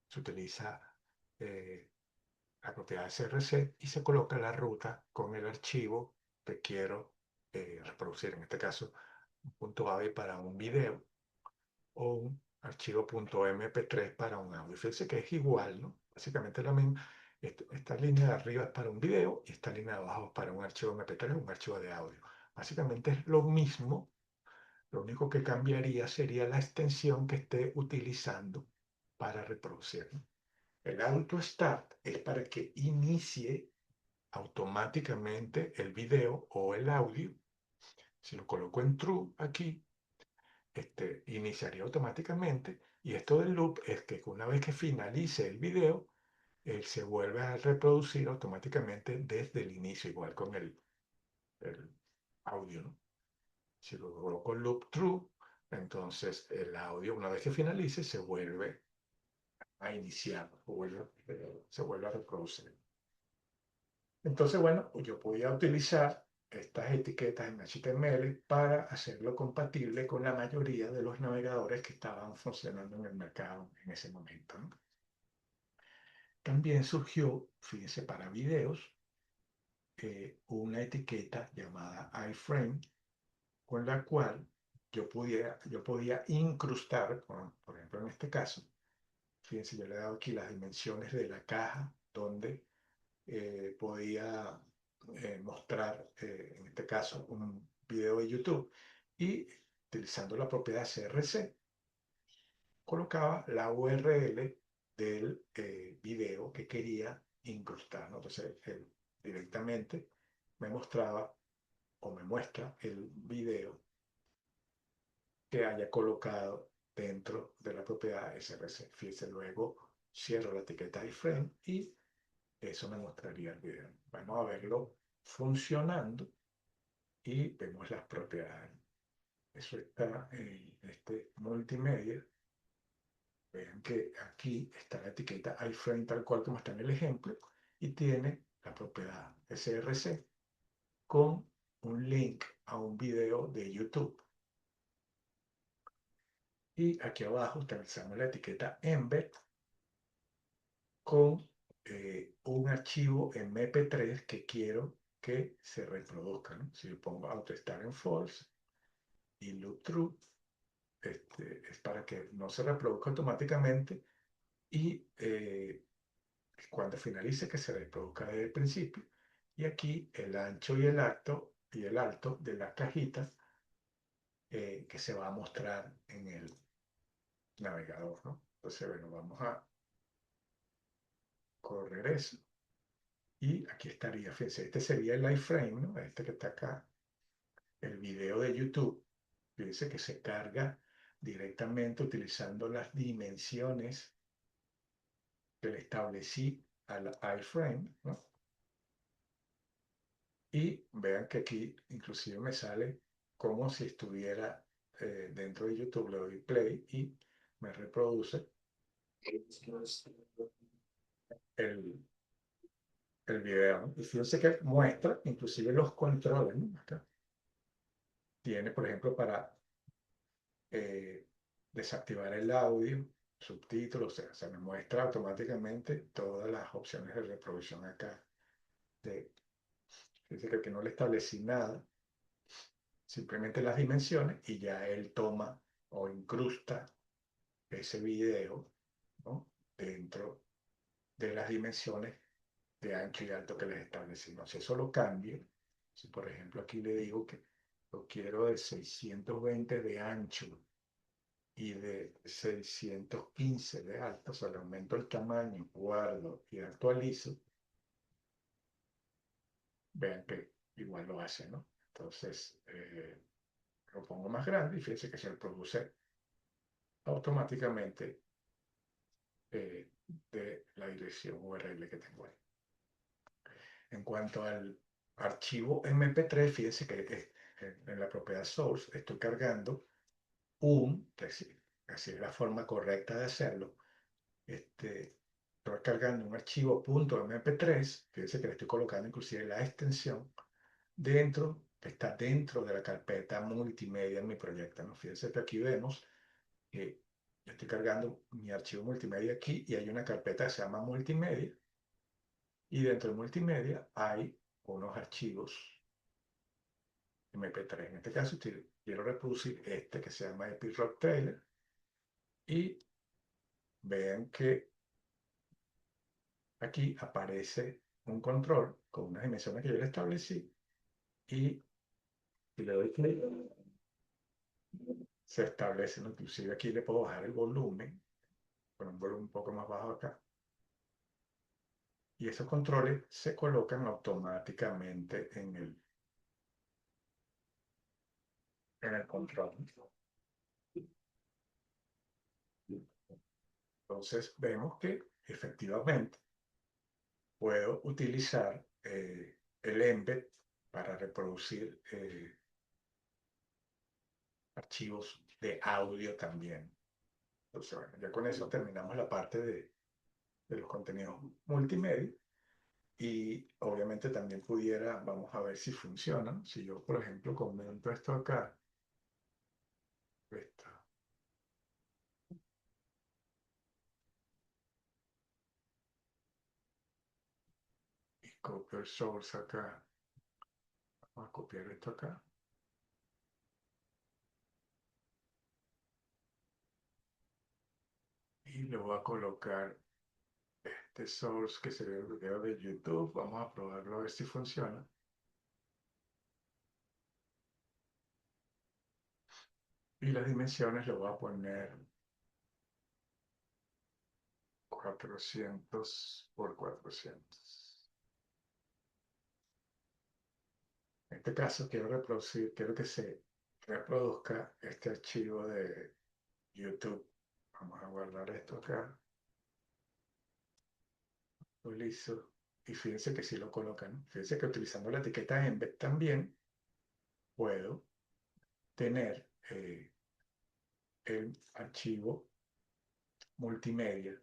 se utiliza eh, la propiedad src y se coloca la ruta con el archivo que quiero reproducir. En este caso, un punto .avi para un video o un archivo .mp3 para un audio. Fíjense que es igual, ¿no? Básicamente la misma. Esta línea de arriba es para un video y esta línea de abajo es para un archivo MP3, un archivo de audio. Básicamente es lo mismo. Lo único que cambiaría sería la extensión que esté utilizando para reproducir, ¿no? El auto start es para que inicie automáticamente el video o el audio. Si lo coloco en true aquí, iniciaría automáticamente. Y esto del loop es que una vez que finalice el video, se vuelve a reproducir automáticamente desde el inicio, igual con el audio, ¿no? Si lo coloco en loop true, entonces el audio, una vez que finalice, se vuelve a iniciar, se vuelve a reproducir. Entonces, bueno, yo podía utilizar estas etiquetas en HTML para hacerlo compatible con la mayoría de los navegadores que estaban funcionando en el mercado en ese momento, ¿no? También surgió, fíjense, para videos, una etiqueta llamada iframe, con la cual yo podía incrustar, por ejemplo, en este caso, fíjense, yo le he dado aquí las dimensiones de la caja donde podía mostrar, en este caso, un video de YouTube y utilizando la propiedad CRC, colocaba la URL del video que quería incrustar, ¿no? Entonces, él directamente me mostraba o me muestra el video que haya colocado dentro de la propiedad SRC. Fíjense, luego cierro la etiqueta iframe y eso me mostraría el video. Vamos a verlo funcionando y vemos las propiedades. Eso está en este multimedia. Vean que aquí está la etiqueta iframe tal cual como está en el ejemplo y tiene la propiedad src con un link a un video de YouTube. Y aquí abajo utilizamos la etiqueta embed con un archivo MP3 que quiero que se reproduzca, ¿no? Si yo pongo AutoStart en false y loop true, es para que no se reproduzca automáticamente y cuando finalice que se reproduzca desde el principio. Y aquí el ancho y el alto de las cajitas que se va a mostrar en el navegador, ¿no? Entonces, bueno, vamos a correr eso. Y aquí estaría, fíjense, este sería el iframe, ¿no? Este que está acá, el video de YouTube. Fíjense que se carga directamente utilizando las dimensiones que le establecí al iframe, ¿no? Y vean que aquí inclusive me sale como si estuviera dentro de YouTube. Le doy play y me reproduce el video, ¿no? Y fíjense que muestra inclusive los controles, ¿no? Acá tiene, por ejemplo, para desactivar el audio, subtítulos, o sea, me muestra automáticamente todas las opciones de reproducción acá. Dice que no le establecí nada, simplemente las dimensiones y ya él toma o incrusta ese video, ¿no? Dentro de las dimensiones de ancho y alto que les establecimos. Si eso lo cambio, si por ejemplo aquí le digo que lo quiero de 620 de ancho y de 615 de alto, o sea, le aumento el tamaño, guardo y actualizo, vean que igual lo hace, ¿no? Entonces, lo pongo más grande y fíjense que se reproduce automáticamente de la dirección URL que tengo ahí. En cuanto al archivo MP3, fíjense que en la propiedad source estoy cargando así es la forma correcta de hacerlo, estoy cargando un archivo .mp3, fíjense que le estoy colocando inclusive la extensión que está dentro de la carpeta multimedia en mi proyecto, ¿no? Fíjense que aquí vemos que yo estoy cargando mi archivo multimedia aquí y hay una carpeta que se llama multimedia y dentro de multimedia hay unos archivos MP3. En este caso quiero reproducir este que se llama Epic Rock Trailer y vean que aquí aparece un control con unas dimensiones que yo le establecí y si le doy clic se establece, ¿no? Inclusive aquí le puedo bajar el volumen, con un volumen un poco más bajo acá y esos controles se colocan automáticamente en el control. Entonces vemos que efectivamente puedo utilizar el embed para reproducir archivos de audio también. Entonces, bueno, ya con eso terminamos la parte de los contenidos multimedia y obviamente también pudiera, vamos a ver si funcionan. Si yo, por ejemplo, comento esto acá, esto, y copio el source acá, vamos a copiar esto acá, y le voy a colocar este source que sería el video de YouTube. Vamos a probarlo a ver si funciona. Y las dimensiones le voy a poner 400 por 400. En este caso quiero reproducir, quiero que se reproduzca este archivo de YouTube. Vamos a guardar esto acá. Lo listo. Y fíjense que sí lo colocan. Fíjense que utilizando la etiqueta embed también puedo tener el archivo multimedia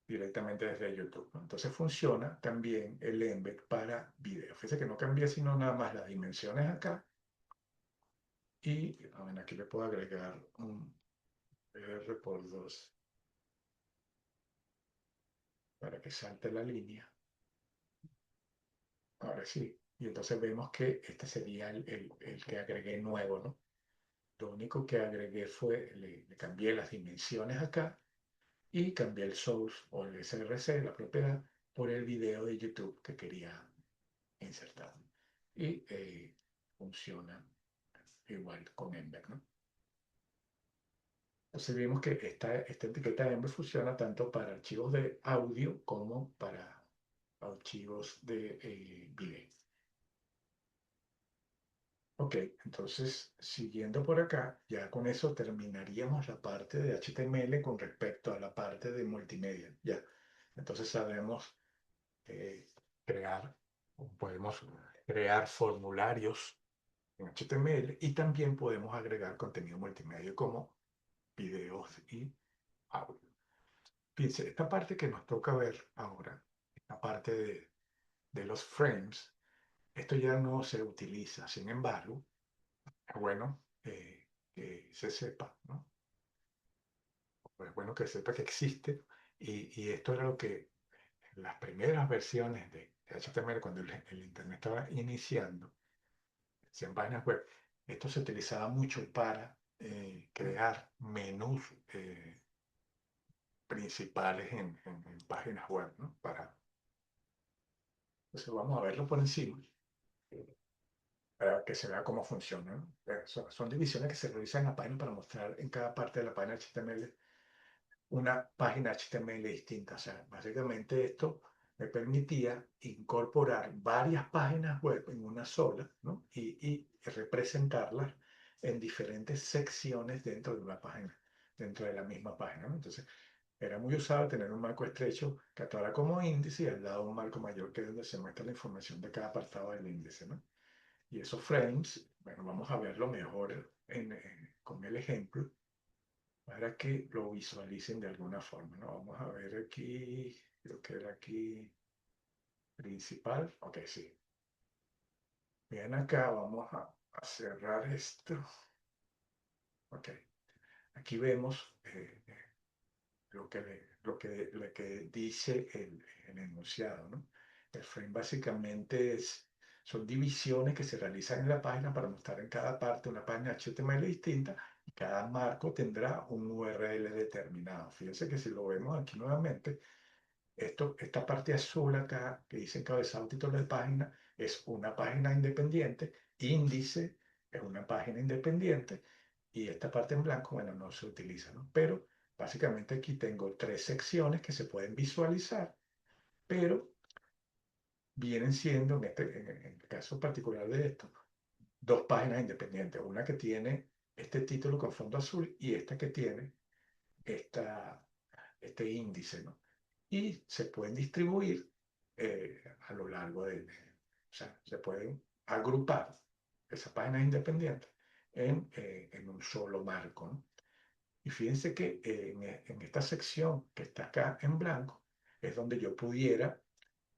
directamente desde YouTube, ¿no? Entonces funciona también el embed para video. Fíjense que no cambia sino nada más las dimensiones acá. Y bueno, aquí le puedo agregar un R por 2 para que salte la línea. Ahora sí. Y entonces vemos que este sería el que agregué nuevo, ¿no? Lo único que agregué fue, le cambié las dimensiones acá y cambié el source o el SRC, la propiedad, por el video de YouTube que quería insertar. Y funciona igual con Embed, ¿no? Entonces vimos que esta etiqueta Embed funciona tanto para archivos de audio como para archivos de video. Ok, entonces siguiendo por acá, ya con eso terminaríamos la parte de HTML con respecto a la parte de multimedia. Ya, entonces sabemos eh, crear, podemos crear formularios en HTML y también podemos agregar contenido multimedia como videos y audio. Fíjense, esta parte que nos toca ver ahora, esta parte de los frames, esto ya no se utiliza. Sin embargo, es bueno que se sepa, ¿no? Es bueno que sepa que existe y esto era lo que en las primeras versiones de HTML, cuando el Internet estaba iniciando, en páginas web, esto se utilizaba mucho para crear menús principales en páginas web, ¿no? Entonces vamos a verlo por encima para que se vea cómo funciona, ¿no? Son divisiones que se realizan en la página para mostrar en cada parte de la página HTML una página HTML distinta. O sea, básicamente esto me permitía incorporar varias páginas web en una sola, ¿no? Y representarlas en diferentes secciones dentro de una página, dentro de la misma página, ¿no? Entonces, era muy usado tener un marco estrecho que actuara como índice y al lado un marco mayor que es donde se muestra la información de cada apartado del índice, ¿no? Y esos frames, bueno, vamos a verlo mejor con el ejemplo para que lo visualicen de alguna forma, ¿no? Vamos a ver aquí, creo que era aquí principal, ok, sí. Bien, acá vamos a cerrar esto, ok. Aquí vemos lo que dice el enunciado, ¿no? El frame básicamente son divisiones que se realizan en la página para mostrar en cada parte una página HTML distinta y cada marco tendrá un URL determinado. Fíjense que si lo vemos aquí nuevamente, esta parte azul acá que dice encabezado título de página es una página independiente, índice es una página independiente y esta parte en blanco, bueno, no se utiliza, ¿no? Pero básicamente aquí tengo 3 secciones que se pueden visualizar, pero vienen siendo, en el caso particular de esto, 2 páginas independientes. Una que tiene este título con fondo azul y esta que tiene esta, este índice, ¿no? Y se pueden distribuir a lo largo o sea, se pueden agrupar esas páginas independientes en un solo marco, ¿no? Y fíjense que en esta sección que está acá en blanco es donde yo pudiera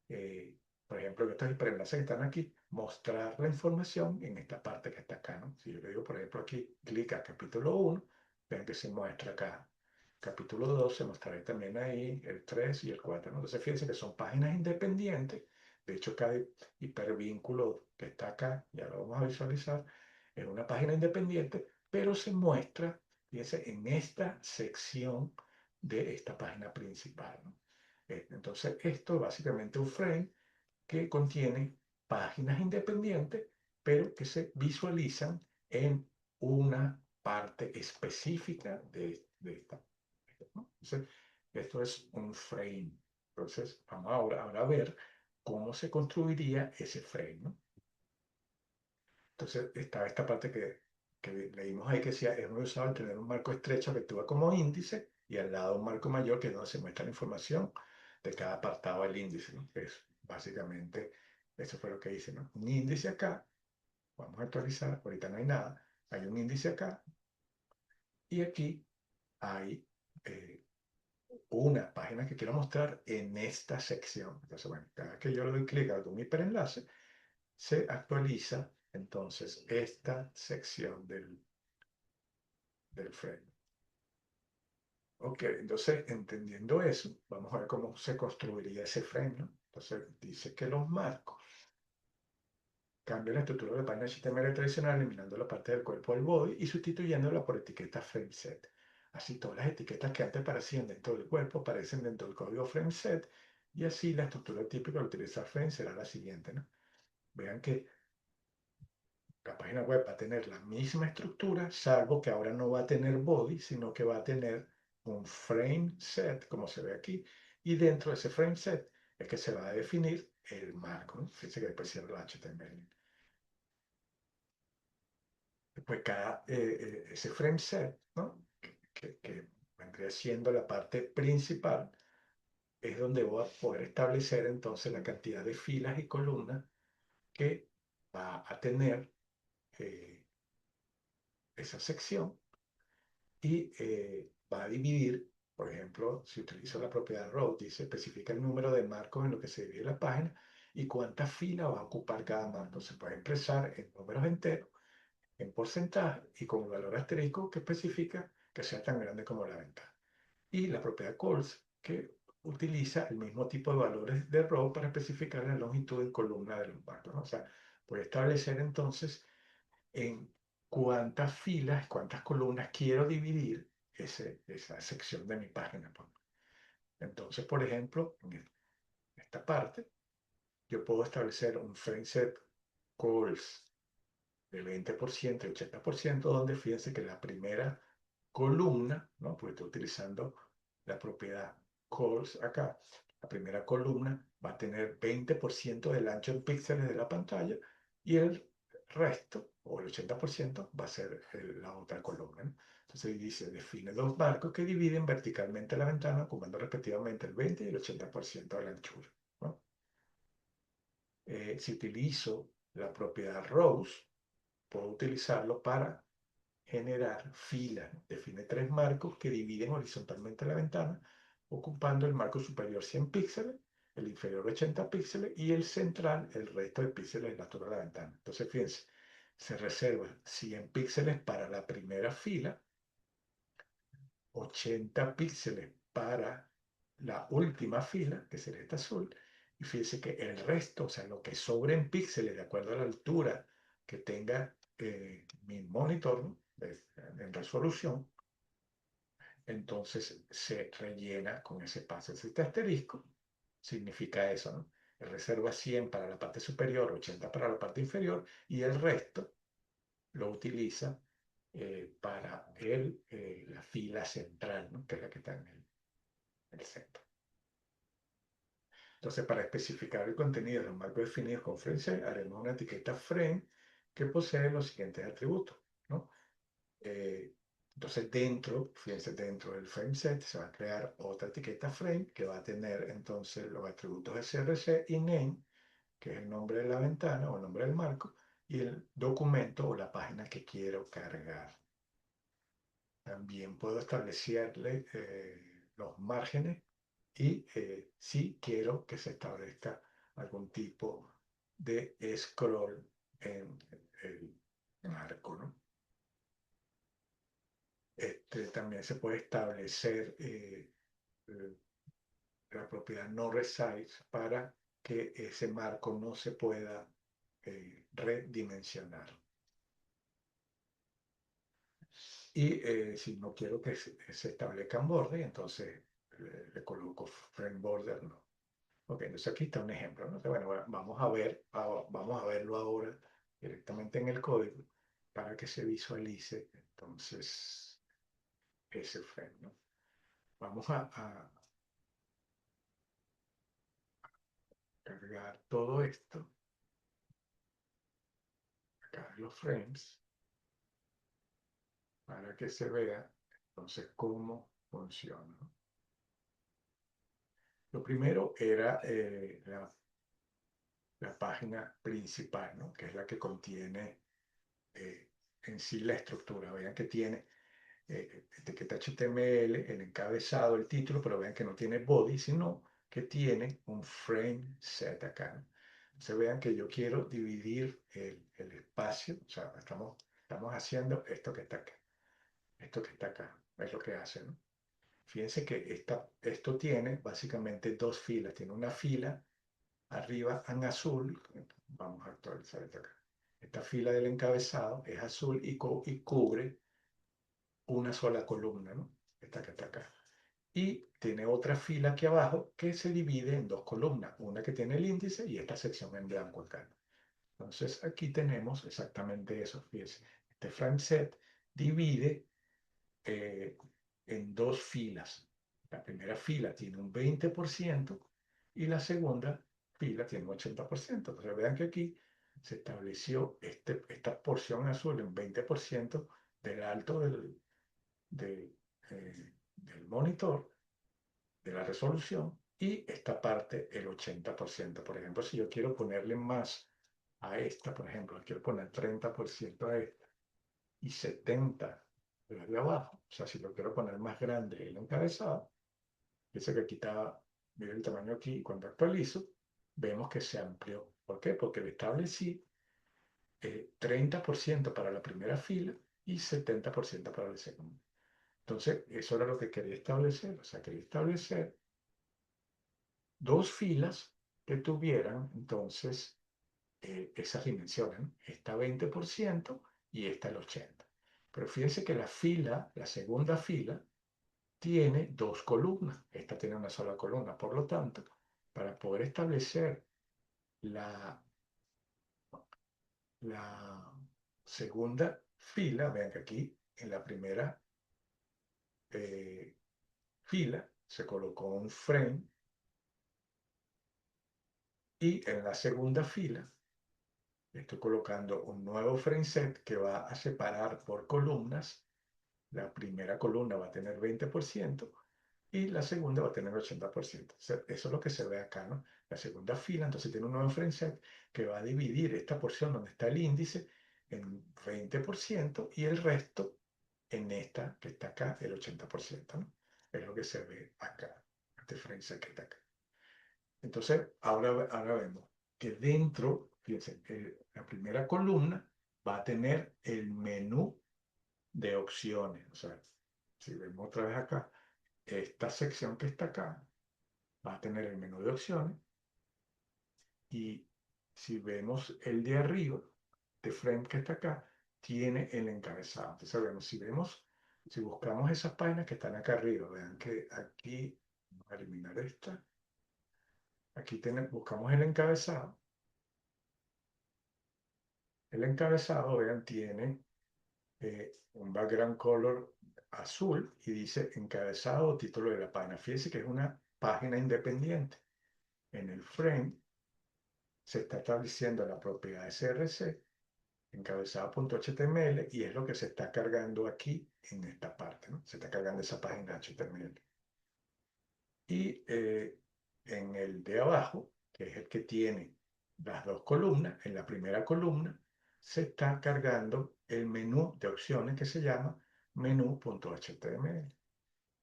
eh, por ejemplo, en estos hiperenlaces que están aquí, mostrar la información en esta parte que está acá, ¿no? Si yo le digo, por ejemplo, aquí, clic a capítulo 1, ven que se muestra acá. Capítulo 2 se mostrará también ahí, el 3 y el 4, ¿no? Entonces, fíjense que son páginas independientes. De hecho, cada hipervínculo que está acá, ya lo vamos a visualizar, es una página independiente, pero se muestra, fíjense, en esta sección de esta página principal, ¿no? Entonces, esto es básicamente un frame que contiene páginas independientes, pero que se visualizan en una parte específica de esta, ¿no? Entonces, esto es un frame. Entonces, vamos ahora a ver cómo se construiría ese frame, ¿no? Entonces, está esta parte que leímos ahí que decía, es muy usado al tener un marco estrecho que actúa como índice y al lado un marco mayor que es donde se muestra la información de cada apartado del índice, ¿no? Que es básicamente, eso fue lo que hice, ¿no? Un índice acá, vamos a actualizar, ahorita no hay nada, hay un índice acá y aquí hay una página que quiero mostrar en esta sección. Entonces, bueno, cada vez que yo le doy clic a algún hiperenlace, se actualiza entonces esta sección del frame. Ok, entonces entendiendo eso, vamos a ver cómo se construiría ese frame, ¿no? Entonces dice que los marcos cambian la estructura de la página HTML tradicional, eliminando la parte del cuerpo del body y sustituyéndola por etiquetas frameset. Así todas las etiquetas que antes aparecían dentro del cuerpo aparecen dentro del código frameset y así la estructura típica de utilizar frame será la siguiente, ¿no? Vean que la página web va a tener la misma estructura, salvo que ahora no va a tener body, sino que va a tener un frame set, como se ve aquí, y dentro de ese frame set es que se va a definir el marco, ¿no? Fíjense que después cierra el HTML. Después ese frame set, ¿no? Que vendría siendo la parte principal, es donde voy a poder establecer entonces la cantidad de filas y columnas que va a tener esa sección y va a dividir, por ejemplo, si utilizo la propiedad row, dice especifica el número de marcos en lo que se divide la página y cuántas filas va a ocupar cada marco. Se puede expresar en números enteros, en porcentaje y con un valor asterisco que especifica que sea tan grande como la ventana. Y la propiedad calls que utiliza el mismo tipo de valores de row para especificar la longitud en columna de los marcos, ¿no? O sea, puede establecer entonces en cuántas filas, cuántas columnas quiero dividir esa sección de mi página, pues. Entonces, por ejemplo, en esta parte, yo puedo establecer un frame set calls de 20% y 80%, donde fíjense que la primera columna, ¿no? Porque estoy utilizando la propiedad calls acá, la primera columna va a tener 20% del ancho en píxeles de la pantalla y el resto, o el 80%, va a ser la otra columna, ¿no? Entonces dice, define dos marcos que dividen verticalmente la ventana, ocupando respectivamente el 20 y el 80% de la anchura, ¿no? Si utilizo la propiedad rows, puedo utilizarlo para generar filas. Define 3 marcos que dividen horizontalmente la ventana, ocupando el marco superior 100 píxeles, el inferior 80 píxeles y el central el resto de píxeles de la altura de la ventana. Entonces, fíjense, se reserva 100 píxeles para la primera fila, 80 píxeles para la última fila, que sería esta azul, y fíjense que el resto, o sea, lo que sobre en píxeles de acuerdo a la altura que tenga mi monitor, ¿no? En resolución, entonces se rellena con ese paso. Este asterisco significa eso, ¿no? Reserva 100 para la parte superior, 80 para la parte inferior y el resto lo utiliza para la fila central, ¿no? Que es la que está en el centro. Entonces, para especificar el contenido de los marcos definidos con frame, haremos una etiqueta frame que posee los siguientes atributos, ¿no? Eh, entonces, fíjense, dentro del frame set se va a crear otra etiqueta frame que va a tener entonces los atributos src y name, que es el nombre de la ventana o el nombre del marco, y el documento o la página que quiero cargar. También puedo establecerle los márgenes y si quiero que se establezca algún tipo de scroll en el marco, ¿no? También se puede establecer la propiedad no resize para que ese marco no se pueda redimensionar. Y si no quiero que se establezcan bordes, entonces le coloco frame border no. Ok, entonces aquí está un ejemplo, ¿no? Bueno, vamos a verlo ahora directamente en el código para que se visualice entonces ese frame, ¿no? Vamos a cargar todo esto acá en los frames para que se vea entonces cómo funciona, ¿no? Lo primero era la página principal, ¿no? Que es la que contiene eh, en sí la estructura. Vean que tiene etiqueta HTML, el encabezado, el título, pero vean que no tiene body, sino que tiene un frame set acá, ¿no? Entonces vean que yo quiero dividir el espacio, o sea, estamos haciendo esto que está acá. Esto que está acá es lo que hace, ¿no? Fíjense que esto tiene básicamente dos filas. Tiene una fila arriba en azul. Vamos a actualizar esto acá. Esta fila del encabezado es azul y cubre una sola columna, ¿no? Esta que está acá. Y tiene otra fila aquí abajo que se divide en dos columnas. Una que tiene el índice y esta sección en blanco acá. Entonces aquí tenemos exactamente eso. Fíjense, este frame set divide eh, en dos filas. La primera fila tiene un 20% y la segunda fila tiene un 80%. Entonces vean que aquí se estableció esta porción azul en 20% del alto del monitor, de la resolución, y esta parte el 80%. Por ejemplo, si yo quiero ponerle más a esta, por ejemplo, quiero poner 30% a esta y 70 de abajo. O sea, si lo quiero poner más grande el encabezado, dice que aquí está, mira el tamaño aquí, y cuando actualizo, vemos que se amplió. ¿Por qué? Porque le establecí 30% para la primera fila y 70% para la segunda. Entonces, eso era lo que quería establecer. O sea, quería establecer dos filas que tuvieran, entonces, esas dimensiones, ¿no? Esta 20% y esta el 80%. Pero fíjense que la segunda fila, tiene dos columnas. Esta tiene una sola columna. Por lo tanto, para poder establecer la, la segunda fila, vean que aquí en la primera fila se colocó un frame y en la segunda fila estoy colocando un nuevo frame set que va a separar por columnas. La primera columna va a tener 20% y la segunda va a tener 80%. O sea, eso es lo que se ve acá, ¿no? La segunda fila, entonces tiene un nuevo frame set que va a dividir esta porción donde está el índice en 20% y el resto en esta que está acá, el 80%, ¿no? Es lo que se ve acá, este frame set que está acá. Entonces, ahora vemos que dentro, fíjense, la primera columna va a tener el menú de opciones. O sea, si vemos otra vez acá, esta sección que está acá va a tener el menú de opciones y si vemos el de arriba, de frame que está acá, tiene el encabezado. Entonces, si buscamos esas páginas que están acá arriba, vean que aquí, vamos a eliminar esta, aquí buscamos el encabezado, vean, tiene un background color azul y dice encabezado o título de la página. Fíjense que es una página independiente. En el frame se está estableciendo la propiedad src, encabezado.html, y es lo que se está cargando aquí en esta parte, ¿no? Se está cargando esa página HTML. Y en el de abajo, que es el que tiene las dos columnas, en la primera columna se está cargando el menú de opciones que se llama menú.html.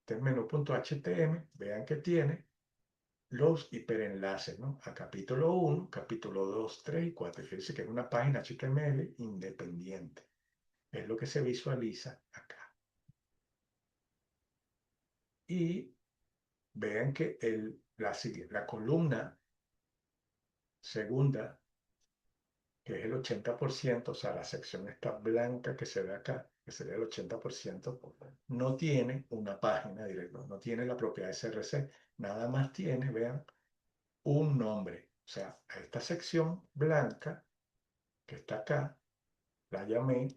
Este menú.html, vean que tiene los hiperenlaces, ¿no? A capítulo 1, capítulo 2, 3 y 4. Fíjense que es una página HTML independiente. Es lo que se visualiza acá. Y vean que la columna segunda, que es el 80%, o sea, la sección esta blanca que se ve acá, que sería el 80%, no tiene una página directa, no tiene la propiedad src, nada más tiene, vean, un nombre. O sea, a esta sección blanca que está acá, la llamé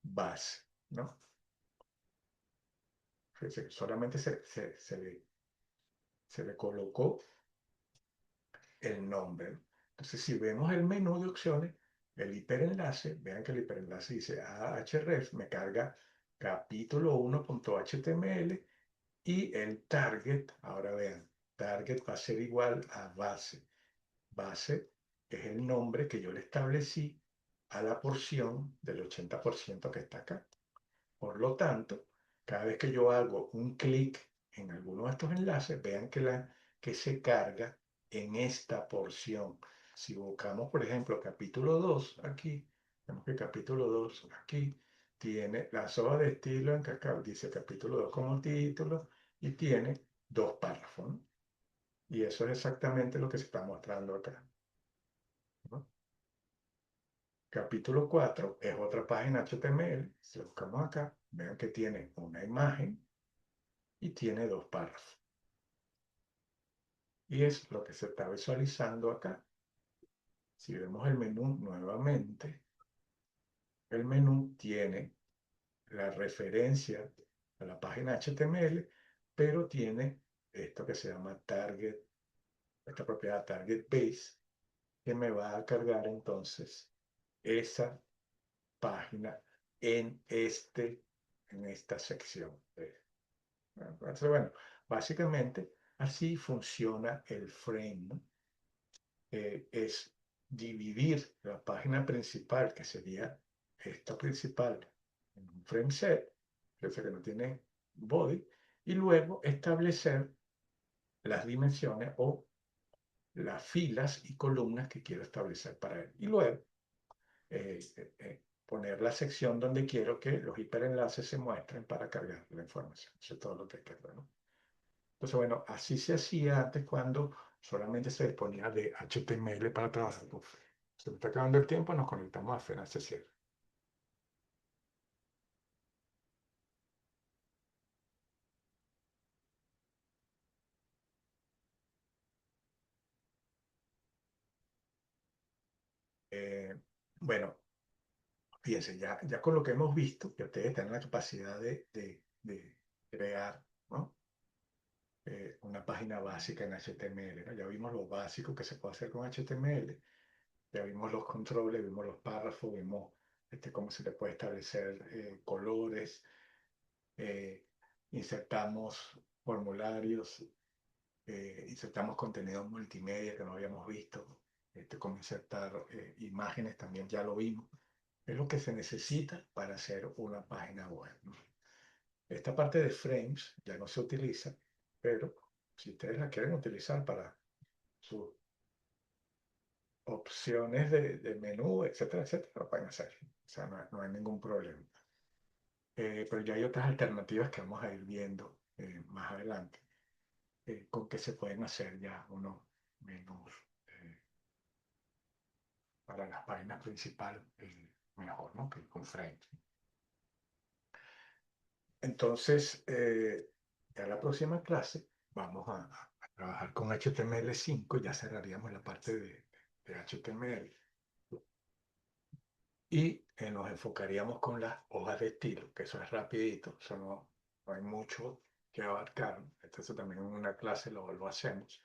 base, ¿no? Fíjense, solamente se le colocó el nombre. Entonces, si vemos el menú de opciones, el hiperenlace, vean que el hiperenlace dice ahref, me carga capítulo 1.html y el target, ahora vean, target va a ser igual a base. Base es el nombre que yo le establecí a la porción del 80% que está acá. Por lo tanto, cada vez que yo hago un clic en alguno de estos enlaces, vean que se carga en esta porción. Si buscamos, por ejemplo, capítulo 2 aquí, vemos que capítulo 2 aquí tiene la hoja de estilo en que acá dice capítulo 2 como título y tiene dos párrafos, ¿no? Y eso es exactamente lo que se está mostrando acá, ¿no? Capítulo 4 es otra página HTML. Si lo buscamos acá, vean que tiene una imagen y tiene dos párrafos. Y es lo que se está visualizando acá. Si vemos el menú nuevamente, el menú tiene la referencia a la página HTML, pero tiene esto que se llama target, esta propiedad target base, que me va a cargar entonces esa página en esta sección. Entonces, bueno, básicamente así funciona el frame, ¿no? Es dividir la página principal, que sería esta principal, en un frame set, que no tiene body, y luego establecer las dimensiones o las filas y columnas que quiero establecer para él. Y luego poner la sección donde quiero que los hiperenlaces se muestren para cargar la información. Eso es todo lo que hay que hacer, ¿no? Entonces, bueno, así se hacía antes cuando solamente se disponía de HTML para trabajar con Frame. Se me está acabando el tiempo, nos conectamos a FENA, se cierra. Eh, bueno, fíjense, ya con lo que hemos visto, que ustedes tienen la capacidad de crear, ¿no? Una página básica en HTML, ¿no? Ya vimos lo básico que se puede hacer con HTML, ya vimos los controles, vimos los párrafos, vimos cómo se le puede establecer colores, eh, insertamos formularios, insertamos contenido multimedia que no habíamos visto, como insertar imágenes también ya lo vimos. Es lo que se necesita para hacer una página web, ¿no? Esta parte de frames ya no se utiliza, pero si ustedes la quieren utilizar para sus opciones de menú, etcétera, etcétera, lo pueden hacer. O sea, no hay ningún problema. Pero ya hay otras alternativas que vamos a ir viendo más adelante, con que se pueden hacer ya unos menús para las páginas principales mejor, ¿no? Que con frames. Entonces, ya la próxima clase vamos a trabajar con HTML5, ya cerraríamos la parte de HTML. Y nos enfocaríamos con las hojas de estilo, que eso es rapidito, eso no hay mucho que abarcar. Entonces también en una clase lo hacemos.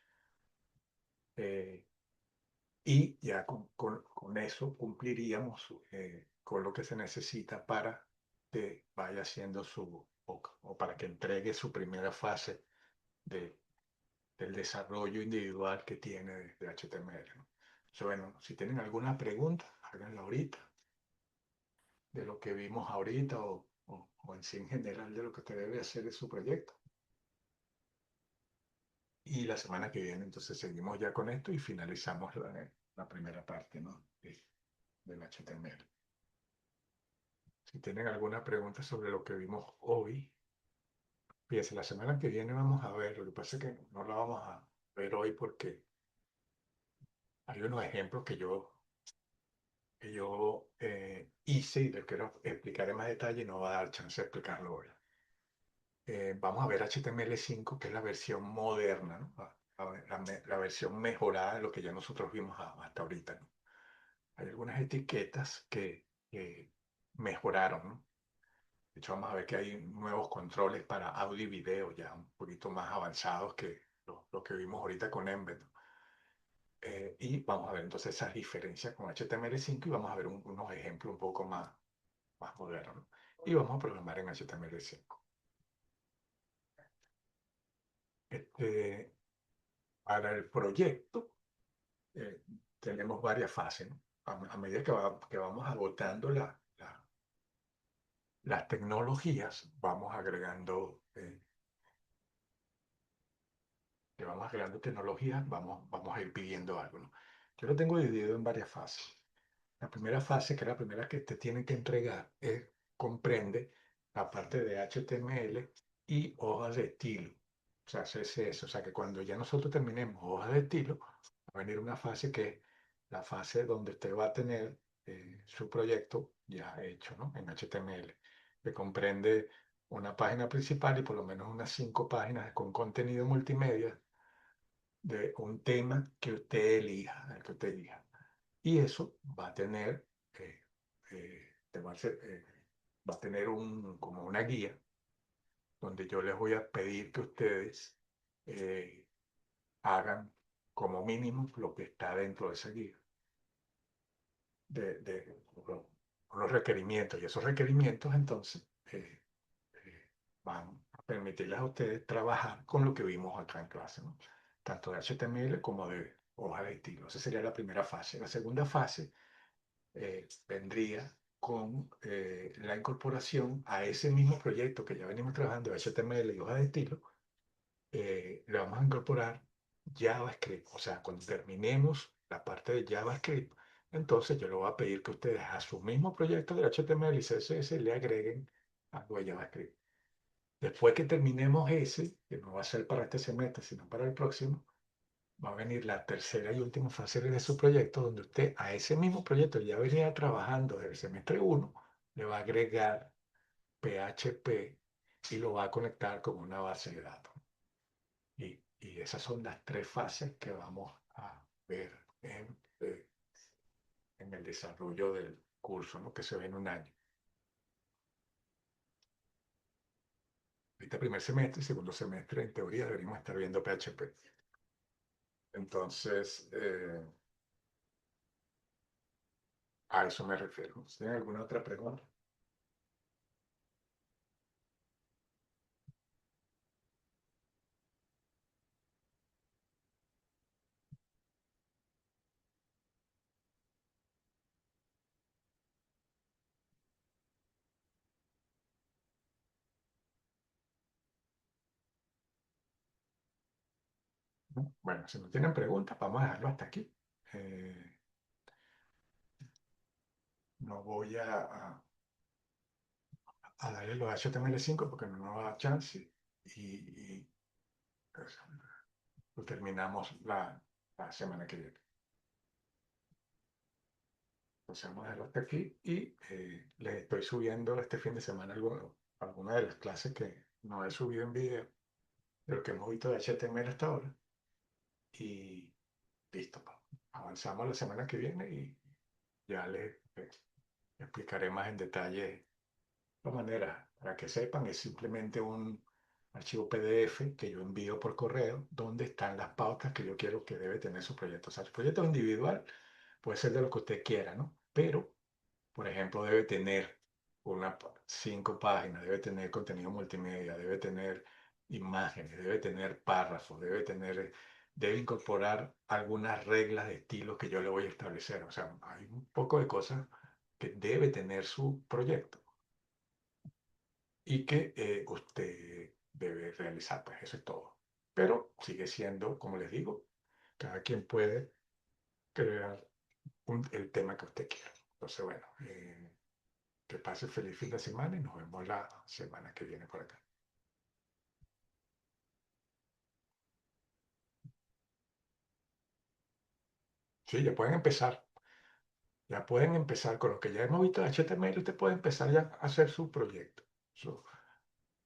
Eh, y ya con eso cumpliríamos con lo que se necesita para que vaya haciendo o para que entregue su primera fase de, del desarrollo individual que tiene de HTML, ¿no? Entonces, bueno, si tienen alguna pregunta, háganla ahorita de lo que vimos ahorita o en sí en general de lo que usted debe hacer de su proyecto. Y la semana que viene entonces seguimos ya con esto y finalizamos la primera parte, ¿no? Del HTML. Si tienen alguna pregunta sobre lo que vimos hoy, fíjense, la semana que viene vamos a ver, lo que pasa es que no la vamos a ver hoy porque hay unos ejemplos que yo hice y les quiero explicar en más detalle y no va a dar chance de explicarlo hoy. Vamos a ver HTML5, que es la versión moderna, ¿no? La versión mejorada de lo que ya nosotros vimos hasta ahorita, ¿no? Hay algunas etiquetas que mejoraron, ¿no? De hecho, vamos a ver que hay nuevos controles para audio y video ya un poquito más avanzados que lo que vimos ahorita con Embed, ¿no? Y vamos a ver entonces esas diferencias con HTML5 y vamos a ver unos ejemplos un poco más modernos, ¿no? Y vamos a programar en HTML5. Este, para el proyecto eh, tenemos varias fases, ¿no? A medida que vamos agotando las tecnologías, vamos agregando tecnologías, vamos a ir pidiendo algo, ¿no? Yo lo tengo dividido en varias fases. La primera fase, que es la primera que te tienen que entregar, comprende la parte de HTML y hojas de estilo, o sea, CSS. O sea, que cuando ya nosotros terminemos hojas de estilo, va a venir una fase que es la fase donde usted va a tener su proyecto ya hecho, ¿no? En HTML, que comprende una página principal y por lo menos unas 5 páginas con contenido multimedia de un tema que usted elija, el que usted elija. Y eso va a tener, va a tener como una guía donde yo les voy a pedir que ustedes eh, hagan como mínimo lo que está dentro de esa guía, con los requerimientos. Y esos requerimientos entonces eh, van a permitirles a ustedes trabajar con lo que vimos acá en clase, ¿no? Tanto de HTML como de hoja de estilo. Esa sería la primera fase. La segunda fase vendría con la incorporación a ese mismo proyecto que ya venimos trabajando de HTML y hoja de estilo, le vamos a incorporar JavaScript. O sea, cuando terminemos la parte de JavaScript, entonces yo le voy a pedir que ustedes a su mismo proyecto de HTML y CSS le agreguen algo de JavaScript. Después que terminemos ese, que no va a ser para este semestre, sino para el próximo, va a venir la tercera y última fase de su proyecto, donde usted a ese mismo proyecto que ya venía trabajando desde el semestre 1, le va a agregar PHP y lo va a conectar con una base de datos. Y esas son las 3 fases que vamos a ver en el desarrollo del curso, ¿no? Que se ve en un año. Este primer semestre y segundo semestre, en teoría, deberíamos estar viendo PHP. Entonces, a eso me refiero. ¿Tienen alguna otra pregunta? ¿No? Bueno, si no tienen preguntas, vamos a dejarlo hasta aquí. Eh, no voy a darle los HTML5 porque no nos da chance y, pues, lo terminamos la semana que viene. Entonces vamos a dejarlo hasta aquí y les estoy subiendo este fin de semana algunas de las clases que no he subido en video de lo que hemos visto de HTML hasta ahora. Y listo, pa. Avanzamos la semana que viene y ya les Explicaré más en detalle la manera, para que sepan, es simplemente un archivo PDF que yo envío por correo donde están las pautas que yo quiero que debe tener su proyecto. O sea, su proyecto individual puede ser de lo que usted quiera, ¿no? Pero, por ejemplo, debe tener 5 páginas, debe tener contenido multimedia, debe tener imágenes, debe tener párrafos, debe incorporar algunas reglas de estilo que yo le voy a establecer. O sea, hay un poco de cosas que debe tener su proyecto y que usted debe realizar. Pues eso es todo. Pero sigue siendo, como les digo, cada quien puede crear el tema que usted quiera. Entonces, bueno, que pase feliz fin de semana y nos vemos la semana que viene por acá. Sí, ya pueden empezar. Ya pueden empezar con lo que ya hemos visto de HTML. Usted puede empezar ya a hacer su proyecto.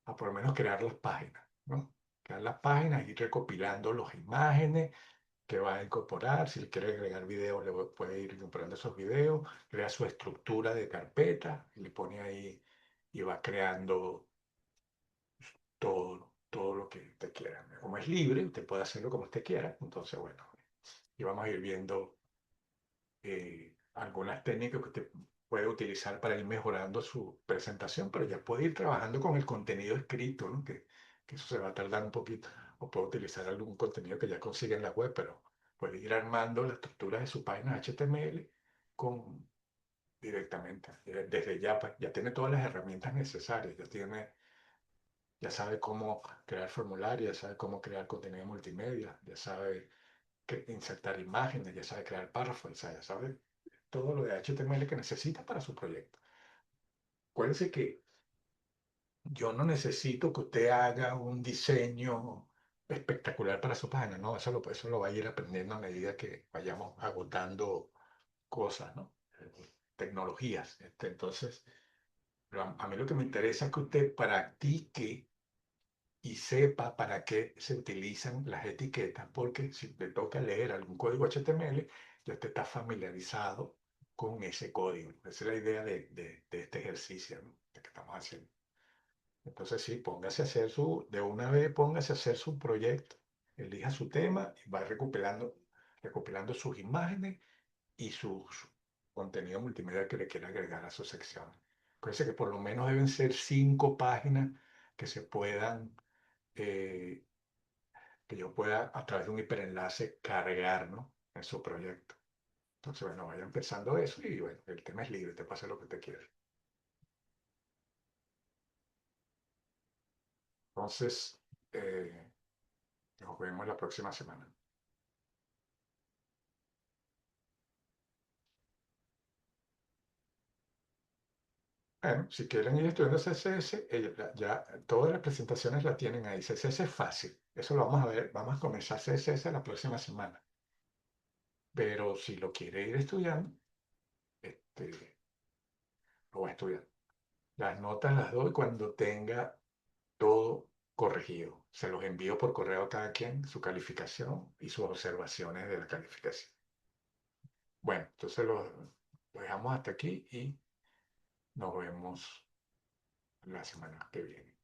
A por lo menos crear las páginas, ¿no? Crear las páginas, ir recopilando las imágenes que va a incorporar. Si le quiere agregar videos, puede ir incorporando esos videos. Crea su estructura de carpeta y le pone ahí y va creando todo lo que usted quiera. Como es libre, usted puede hacerlo como usted quiera. Entonces, bueno, y vamos a ir viendo algunas técnicas que usted puede utilizar para ir mejorando su presentación, pero ya puede ir trabajando con el contenido escrito, ¿no? Que eso se va a tardar un poquito, o puede utilizar algún contenido que ya consigue en la web, pero puede ir armando la estructura de su página HTML con, directamente. Desde ya, pues, ya tiene todas las herramientas necesarias, ya sabe cómo crear formularios, ya sabe cómo crear contenido multimedia, ya sabe insertar imágenes, ya sabe crear párrafos, ya sabe todo lo de HTML que necesita para su proyecto. Acuérdense que yo no necesito que usted haga un diseño espectacular para su página, no, eso lo va a ir aprendiendo a medida que vayamos agotando cosas, ¿no? Tecnologías. Entonces, a mí lo que me interesa es que usted practique y sepa para qué se utilizan las etiquetas, porque si te toca leer algún código HTML, ya usted está familiarizado con ese código. Esa es la idea de este ejercicio, ¿no? Que estamos haciendo. Entonces, sí, póngase a hacer de una vez, póngase a hacer su proyecto, elija su tema y va recopilando sus imágenes y su contenido multimedia que le quiera agregar a su sección. Acuérdense que por lo menos deben ser 5 páginas que se puedan eh, que yo pueda a través de un hiperenlace cargar, ¿no? En su proyecto. Entonces, bueno, vaya empezando eso y bueno, el tema es libre, te pasa lo que te quieras. Entonces, eh, nos vemos la próxima semana. Bueno, si quieren ir estudiando CSS, todas las presentaciones la tienen ahí. CSS es fácil. Eso lo vamos a ver. Vamos a comenzar CSS la próxima semana. Pero si lo quiere ir estudiando, este, lo va a estudiar. Las notas las doy cuando tenga todo corregido. Se los envío por correo a cada quien, su calificación y sus observaciones de la calificación. Bueno, entonces lo dejamos hasta aquí y nos vemos la semana que viene.